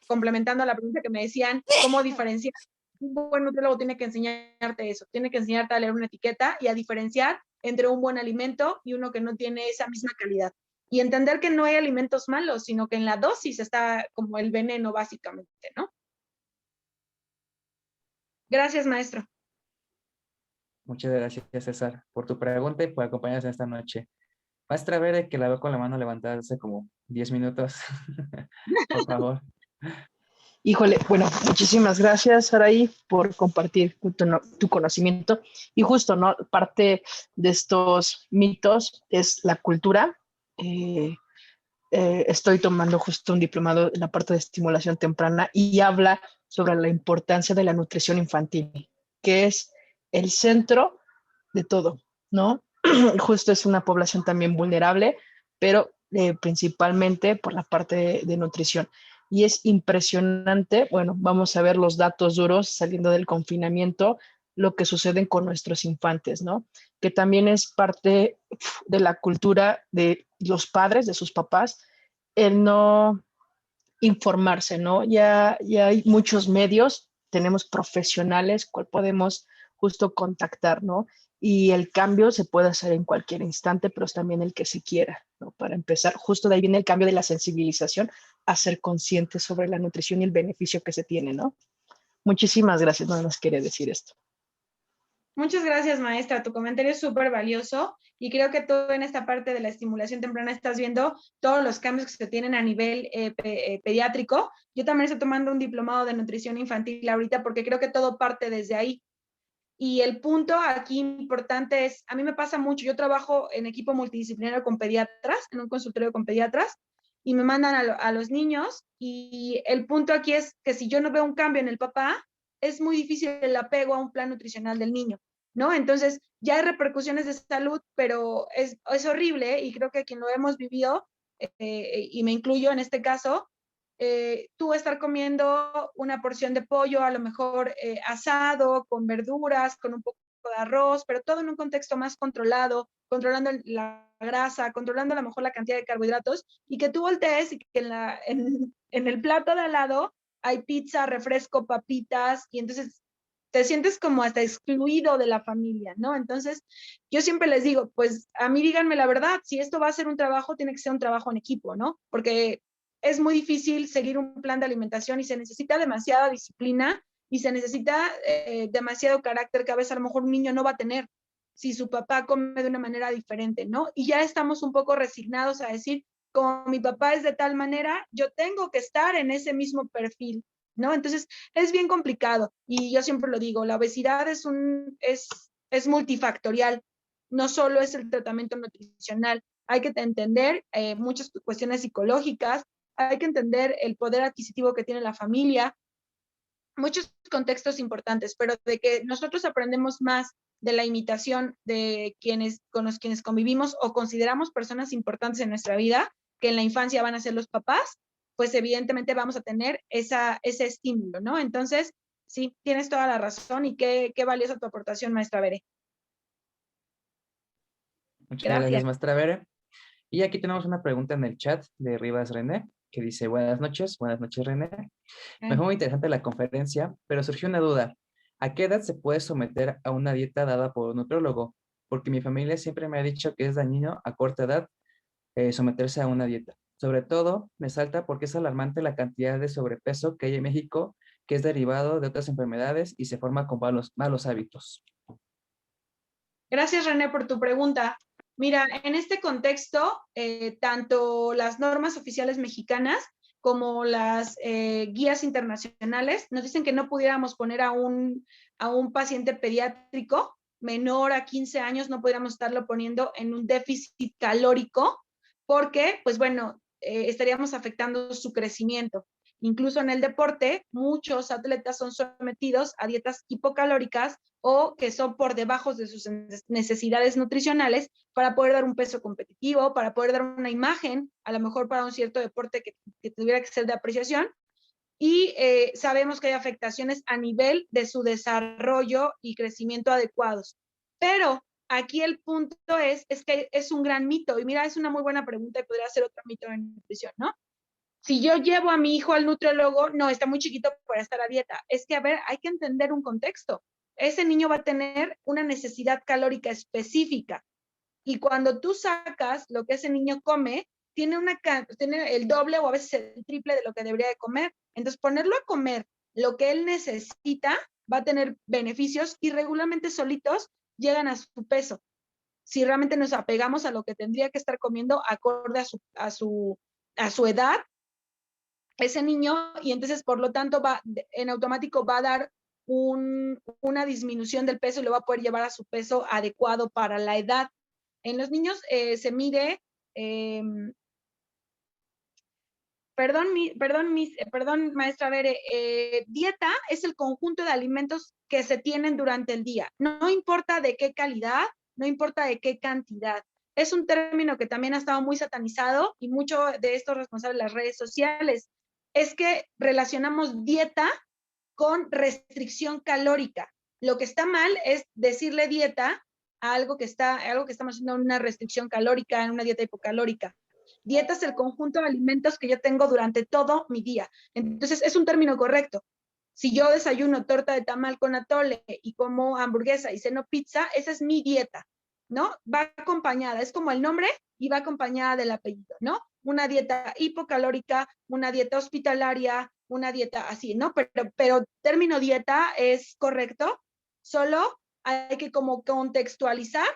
complementando a la pregunta que me decían, ¿cómo diferenciar? Un buen nutriólogo tiene que enseñarte eso, tiene que enseñarte a leer una etiqueta y a diferenciar entre un buen alimento y uno que no tiene esa misma calidad. Y entender que no hay alimentos malos, sino que en la dosis está como el veneno, básicamente, ¿no? Gracias, maestro. Muchas gracias, César, por tu pregunta y por acompañarnos esta noche. Maestra Verde, que la veo con la mano levantada hace como 10 minutos. Por favor. Híjole, bueno, muchísimas gracias, Saraí, por compartir tu conocimiento. Y justo, ¿no? Parte de estos mitos es la cultura. Estoy tomando justo un diplomado en la parte de estimulación temprana y habla sobre la importancia de la nutrición infantil, que es el centro de todo, ¿no? Justo es una población también vulnerable, pero principalmente por la parte de nutrición. Y es impresionante, bueno, vamos a ver los datos duros saliendo del confinamiento, lo que sucede con nuestros infantes, ¿no? Que también es parte de la cultura de los padres, de sus papás, el no informarse, ¿no? Ya hay muchos medios, tenemos profesionales, cual podemos justo contactar, ¿no? Y el cambio se puede hacer en cualquier instante, pero es también el que se quiera, ¿no? Para empezar, justo de ahí viene el cambio de la sensibilización a ser consciente sobre la nutrición y el beneficio que se tiene, ¿no? Muchísimas gracias, nada más quería decir esto. Muchas gracias, maestra. Tu comentario es súper valioso y creo que tú en esta parte de la estimulación temprana estás viendo todos los cambios que se tienen a nivel pediátrico. Yo también estoy tomando un diplomado de nutrición infantil ahorita porque creo que todo parte desde ahí. Y el punto aquí importante es, a mí me pasa mucho, yo trabajo en equipo multidisciplinario con pediatras, en un consultorio con pediatras, y me mandan a los niños, y el punto aquí es que si yo no veo un cambio en el papá, es muy difícil el apego a un plan nutricional del niño, ¿no? Entonces, ya hay repercusiones de salud, pero es horrible, y creo que quien lo hemos vivido, y me incluyo en este caso, tú estar comiendo una porción de pollo, a lo mejor asado, con verduras, con un poco de arroz, pero todo en un contexto más controlado, controlando la grasa, controlando a lo mejor la cantidad de carbohidratos, y que tú voltees y que en el plato de al lado hay pizza, refresco, papitas, y entonces te sientes como hasta excluido de la familia, ¿no? Entonces, yo siempre les digo, pues a mí díganme la verdad, si esto va a ser un trabajo, tiene que ser un trabajo en equipo, ¿no? Porque es muy difícil seguir un plan de alimentación y se necesita demasiada disciplina y se necesita demasiado carácter que a veces a lo mejor un niño no va a tener si su papá come de una manera diferente, ¿no? Y ya estamos un poco resignados a decir, como mi papá es de tal manera, yo tengo que estar en ese mismo perfil, ¿no? Entonces, es bien complicado. Y yo siempre lo digo, la obesidad es multifactorial. No solo es el tratamiento nutricional. Hay que entender muchas cuestiones psicológicas, hay que entender el poder adquisitivo que tiene la familia, muchos contextos importantes, pero de que nosotros aprendemos más de la imitación de con los quienes convivimos o consideramos personas importantes en nuestra vida, que en la infancia van a ser los papás, pues evidentemente vamos a tener ese estímulo, ¿no? Entonces, sí, tienes toda la razón y qué valiosa tu aportación, maestra Bere. Muchas gracias, Gracias. maestra Bere. Y aquí tenemos una pregunta en el chat de Rivas René, que dice, buenas noches René. Me fue muy interesante la conferencia, pero surgió una duda. ¿A qué edad se puede someter a una dieta dada por un nutriólogo? Porque mi familia siempre me ha dicho que es dañino a corta edad someterse a una dieta. Sobre todo, me salta porque es alarmante la cantidad de sobrepeso que hay en México, que es derivado de otras enfermedades y se forma con malos hábitos. Gracias, René, por tu pregunta. Mira, en este contexto, tanto las normas oficiales mexicanas como las guías internacionales nos dicen que no pudiéramos poner a un paciente pediátrico menor a 15 años, no pudiéramos estarlo poniendo en un déficit calórico porque, pues bueno, estaríamos afectando su crecimiento. Incluso en el deporte, muchos atletas son sometidos a dietas hipocalóricas o que son por debajo de sus necesidades nutricionales para poder dar un peso competitivo, para poder dar una imagen, a lo mejor para un cierto deporte que tuviera que ser de apreciación. Y sabemos que hay afectaciones a nivel de su desarrollo y crecimiento adecuados. Pero aquí el punto es que es un gran mito. Y mira, es una muy buena pregunta y podría ser otro mito en nutrición, ¿no? Si yo llevo a mi hijo al nutriólogo, no, está muy chiquito para estar a dieta. Es que, a ver, hay que entender un contexto. Ese niño va a tener una necesidad calórica específica. Y cuando tú sacas lo que ese niño come, tiene el doble o a veces el triple de lo que debería de comer. Entonces, ponerlo a comer lo que él necesita va a tener beneficios y regularmente solitos llegan a su peso. Si realmente nos apegamos a lo que tendría que estar comiendo acorde a su edad, ese niño, y entonces por lo tanto en automático va a dar una disminución del peso y lo va a poder llevar a su peso adecuado para la edad. En los niños se mide, perdón, maestra Bere, dieta es el conjunto de alimentos que se tienen durante el día. No importa de qué calidad, no importa de qué cantidad. Es un término que también ha estado muy satanizado y mucho de esto es responsable de las redes sociales. Es que relacionamos dieta con restricción calórica. Lo que está mal es decirle dieta a algo que estamos haciendo en una restricción calórica, en una dieta hipocalórica. Dieta es el conjunto de alimentos que yo tengo durante todo mi día. Entonces, es un término correcto. Si yo desayuno torta de tamal con atole y como hamburguesa y ceno pizza, esa es mi dieta, ¿no? Va acompañada, es como el nombre y va acompañada del apellido, ¿no? Una dieta hipocalórica, una dieta hospitalaria, una dieta así, ¿no? Pero término dieta es correcto, solo hay que como contextualizar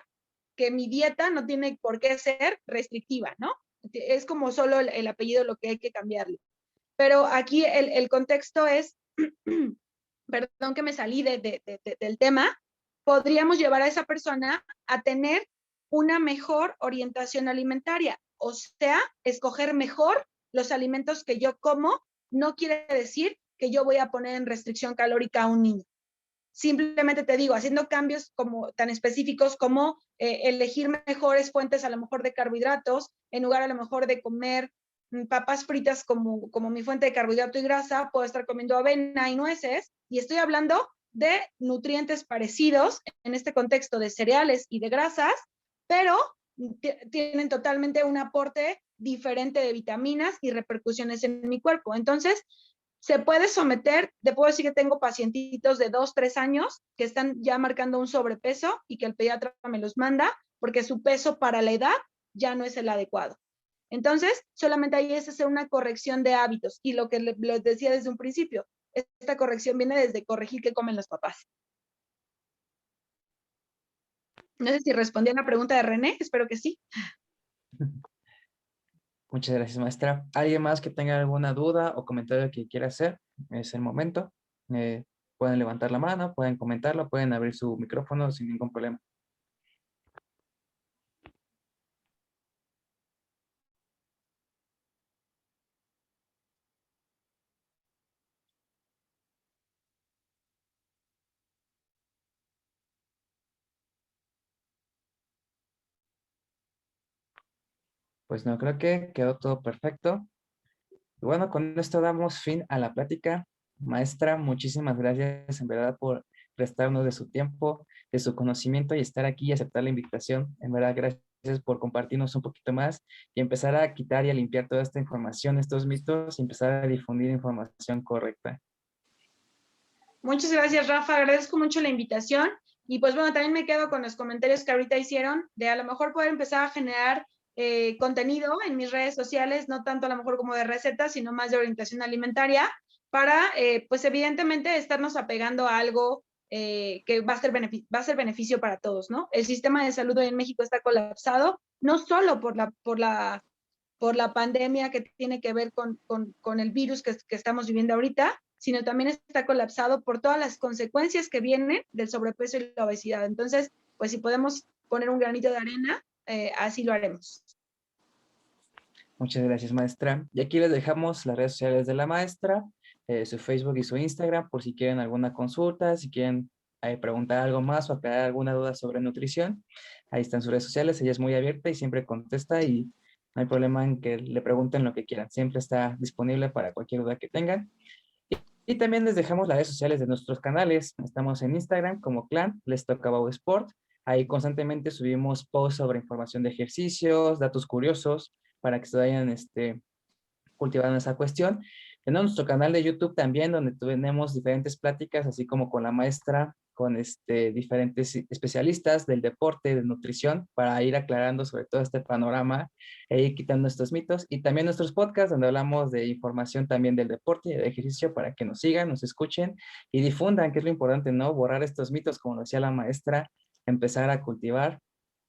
que mi dieta no tiene por qué ser restrictiva, ¿no? Es como solo el apellido lo que hay que cambiarle. Pero aquí el contexto es, perdón que me salí del tema, podríamos llevar a esa persona a tener una mejor orientación alimentaria, o sea, escoger mejor los alimentos que yo como, no quiere decir que yo voy a poner en restricción calórica a un niño. Simplemente te digo, haciendo cambios como tan específicos como elegir mejores fuentes a lo mejor de carbohidratos, en lugar a lo mejor de comer papas fritas como mi fuente de carbohidrato y grasa, puedo estar comiendo avena y nueces, y estoy hablando de nutrientes parecidos en este contexto de cereales y de grasas, pero tienen totalmente un aporte diferente de vitaminas y repercusiones en mi cuerpo. Entonces, se puede someter, te puedo decir que tengo pacientitos de 2, 3 años que están ya marcando un sobrepeso y que el pediatra me los manda porque su peso para la edad ya no es el adecuado. Entonces, solamente ahí es hacer una corrección de hábitos y lo que les decía desde un principio, esta corrección viene desde corregir qué comen los papás. No sé si respondí a la pregunta de René, espero que sí. Muchas gracias, maestra. ¿Alguien más que tenga alguna duda o comentario que quiera hacer? Es el momento. Eh, Pueden levantar la mano, pueden comentarlo, pueden abrir su micrófono sin ningún problema. Pues no, creo que quedó todo perfecto. Y bueno, con esto damos fin a la plática. Maestra, muchísimas gracias en verdad por prestarnos de su tiempo, de su conocimiento y estar aquí y aceptar la invitación. En verdad, gracias por compartirnos un poquito más y empezar a quitar y a limpiar toda esta información, estos mitos y empezar a difundir información correcta. Muchas gracias, Rafa. Agradezco mucho la invitación. Y pues bueno, también me quedo con los comentarios que ahorita hicieron de a lo mejor poder empezar a generar contenido en mis redes sociales, no tanto a lo mejor como de recetas, sino más de orientación alimentaria, para pues evidentemente estarnos apegando a algo que va a ser beneficio para todos, ¿no? El sistema de salud hoy en México está colapsado, no solo por la pandemia que tiene que ver con el virus que estamos viviendo ahorita, sino también está colapsado por todas las consecuencias que vienen del sobrepeso y la obesidad. Entonces, pues si podemos poner un granito de arena, así lo haremos. Muchas gracias, maestra. Y aquí les dejamos las redes sociales de la maestra, su Facebook y su Instagram, por si quieren alguna consulta, si quieren preguntar algo más o aclarar alguna duda sobre nutrición. Ahí están sus redes sociales, ella es muy abierta y siempre contesta y no hay problema en que le pregunten lo que quieran. Siempre está disponible para cualquier duda que tengan. Y también les dejamos las redes sociales de nuestros canales. Estamos en Instagram como Clan, Les Talk About Sport. Ahí constantemente subimos posts sobre información de ejercicios, datos curiosos, para que se vayan cultivando esa cuestión. Tenemos nuestro canal de YouTube también, donde tenemos diferentes pláticas, así como con la maestra, con diferentes especialistas del deporte, de nutrición, para ir aclarando sobre todo este panorama e ir quitando estos mitos. Y también nuestros podcasts, donde hablamos de información también del deporte y de ejercicio, para que nos sigan, nos escuchen y difundan, que es lo importante, ¿no? Borrar estos mitos, como decía la maestra, empezar a cultivar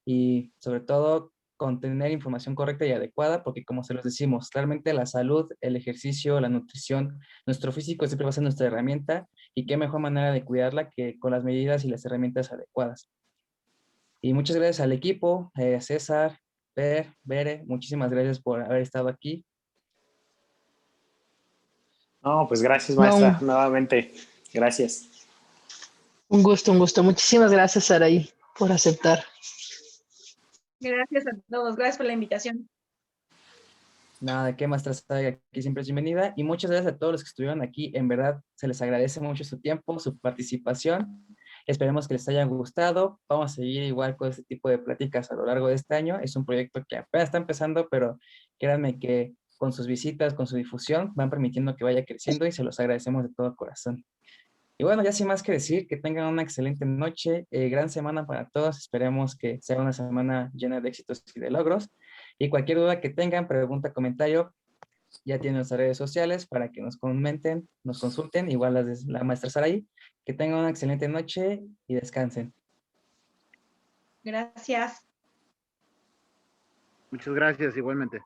y sobre todo contener información correcta y adecuada, porque como se los decimos, realmente la salud, el ejercicio, la nutrición, nuestro físico siempre va a ser nuestra herramienta y qué mejor manera de cuidarla que con las medidas y las herramientas adecuadas. Y muchas gracias al equipo, César, Bere, muchísimas gracias por haber estado aquí. No, pues gracias, No, maestra, nuevamente. Gracias. un gusto, un gusto. Muchísimas gracias, Saraí, por aceptar. Gracias a todos. Gracias por la invitación. Nada, de qué, maestra, aquí siempre es bienvenida. Y muchas gracias a todos los que estuvieron aquí. En verdad, se les agradece mucho su tiempo, su participación. Esperemos que les haya gustado. Vamos a seguir igual con este tipo de pláticas a lo largo de este año. Es un proyecto que apenas está empezando, pero créanme que con sus visitas, con su difusión, van permitiendo que vaya creciendo y se los agradecemos de todo corazón. Y bueno, ya sin más que decir, que tengan una excelente noche, gran semana para todos. Esperemos que sea una semana llena de éxitos y de logros. Y cualquier duda que tengan, pregunta, comentario, ya tienen nuestras redes sociales para que nos comenten, nos consulten, igual las de la maestra Saraí. Que tengan una excelente noche y descansen. Gracias. Muchas gracias, igualmente.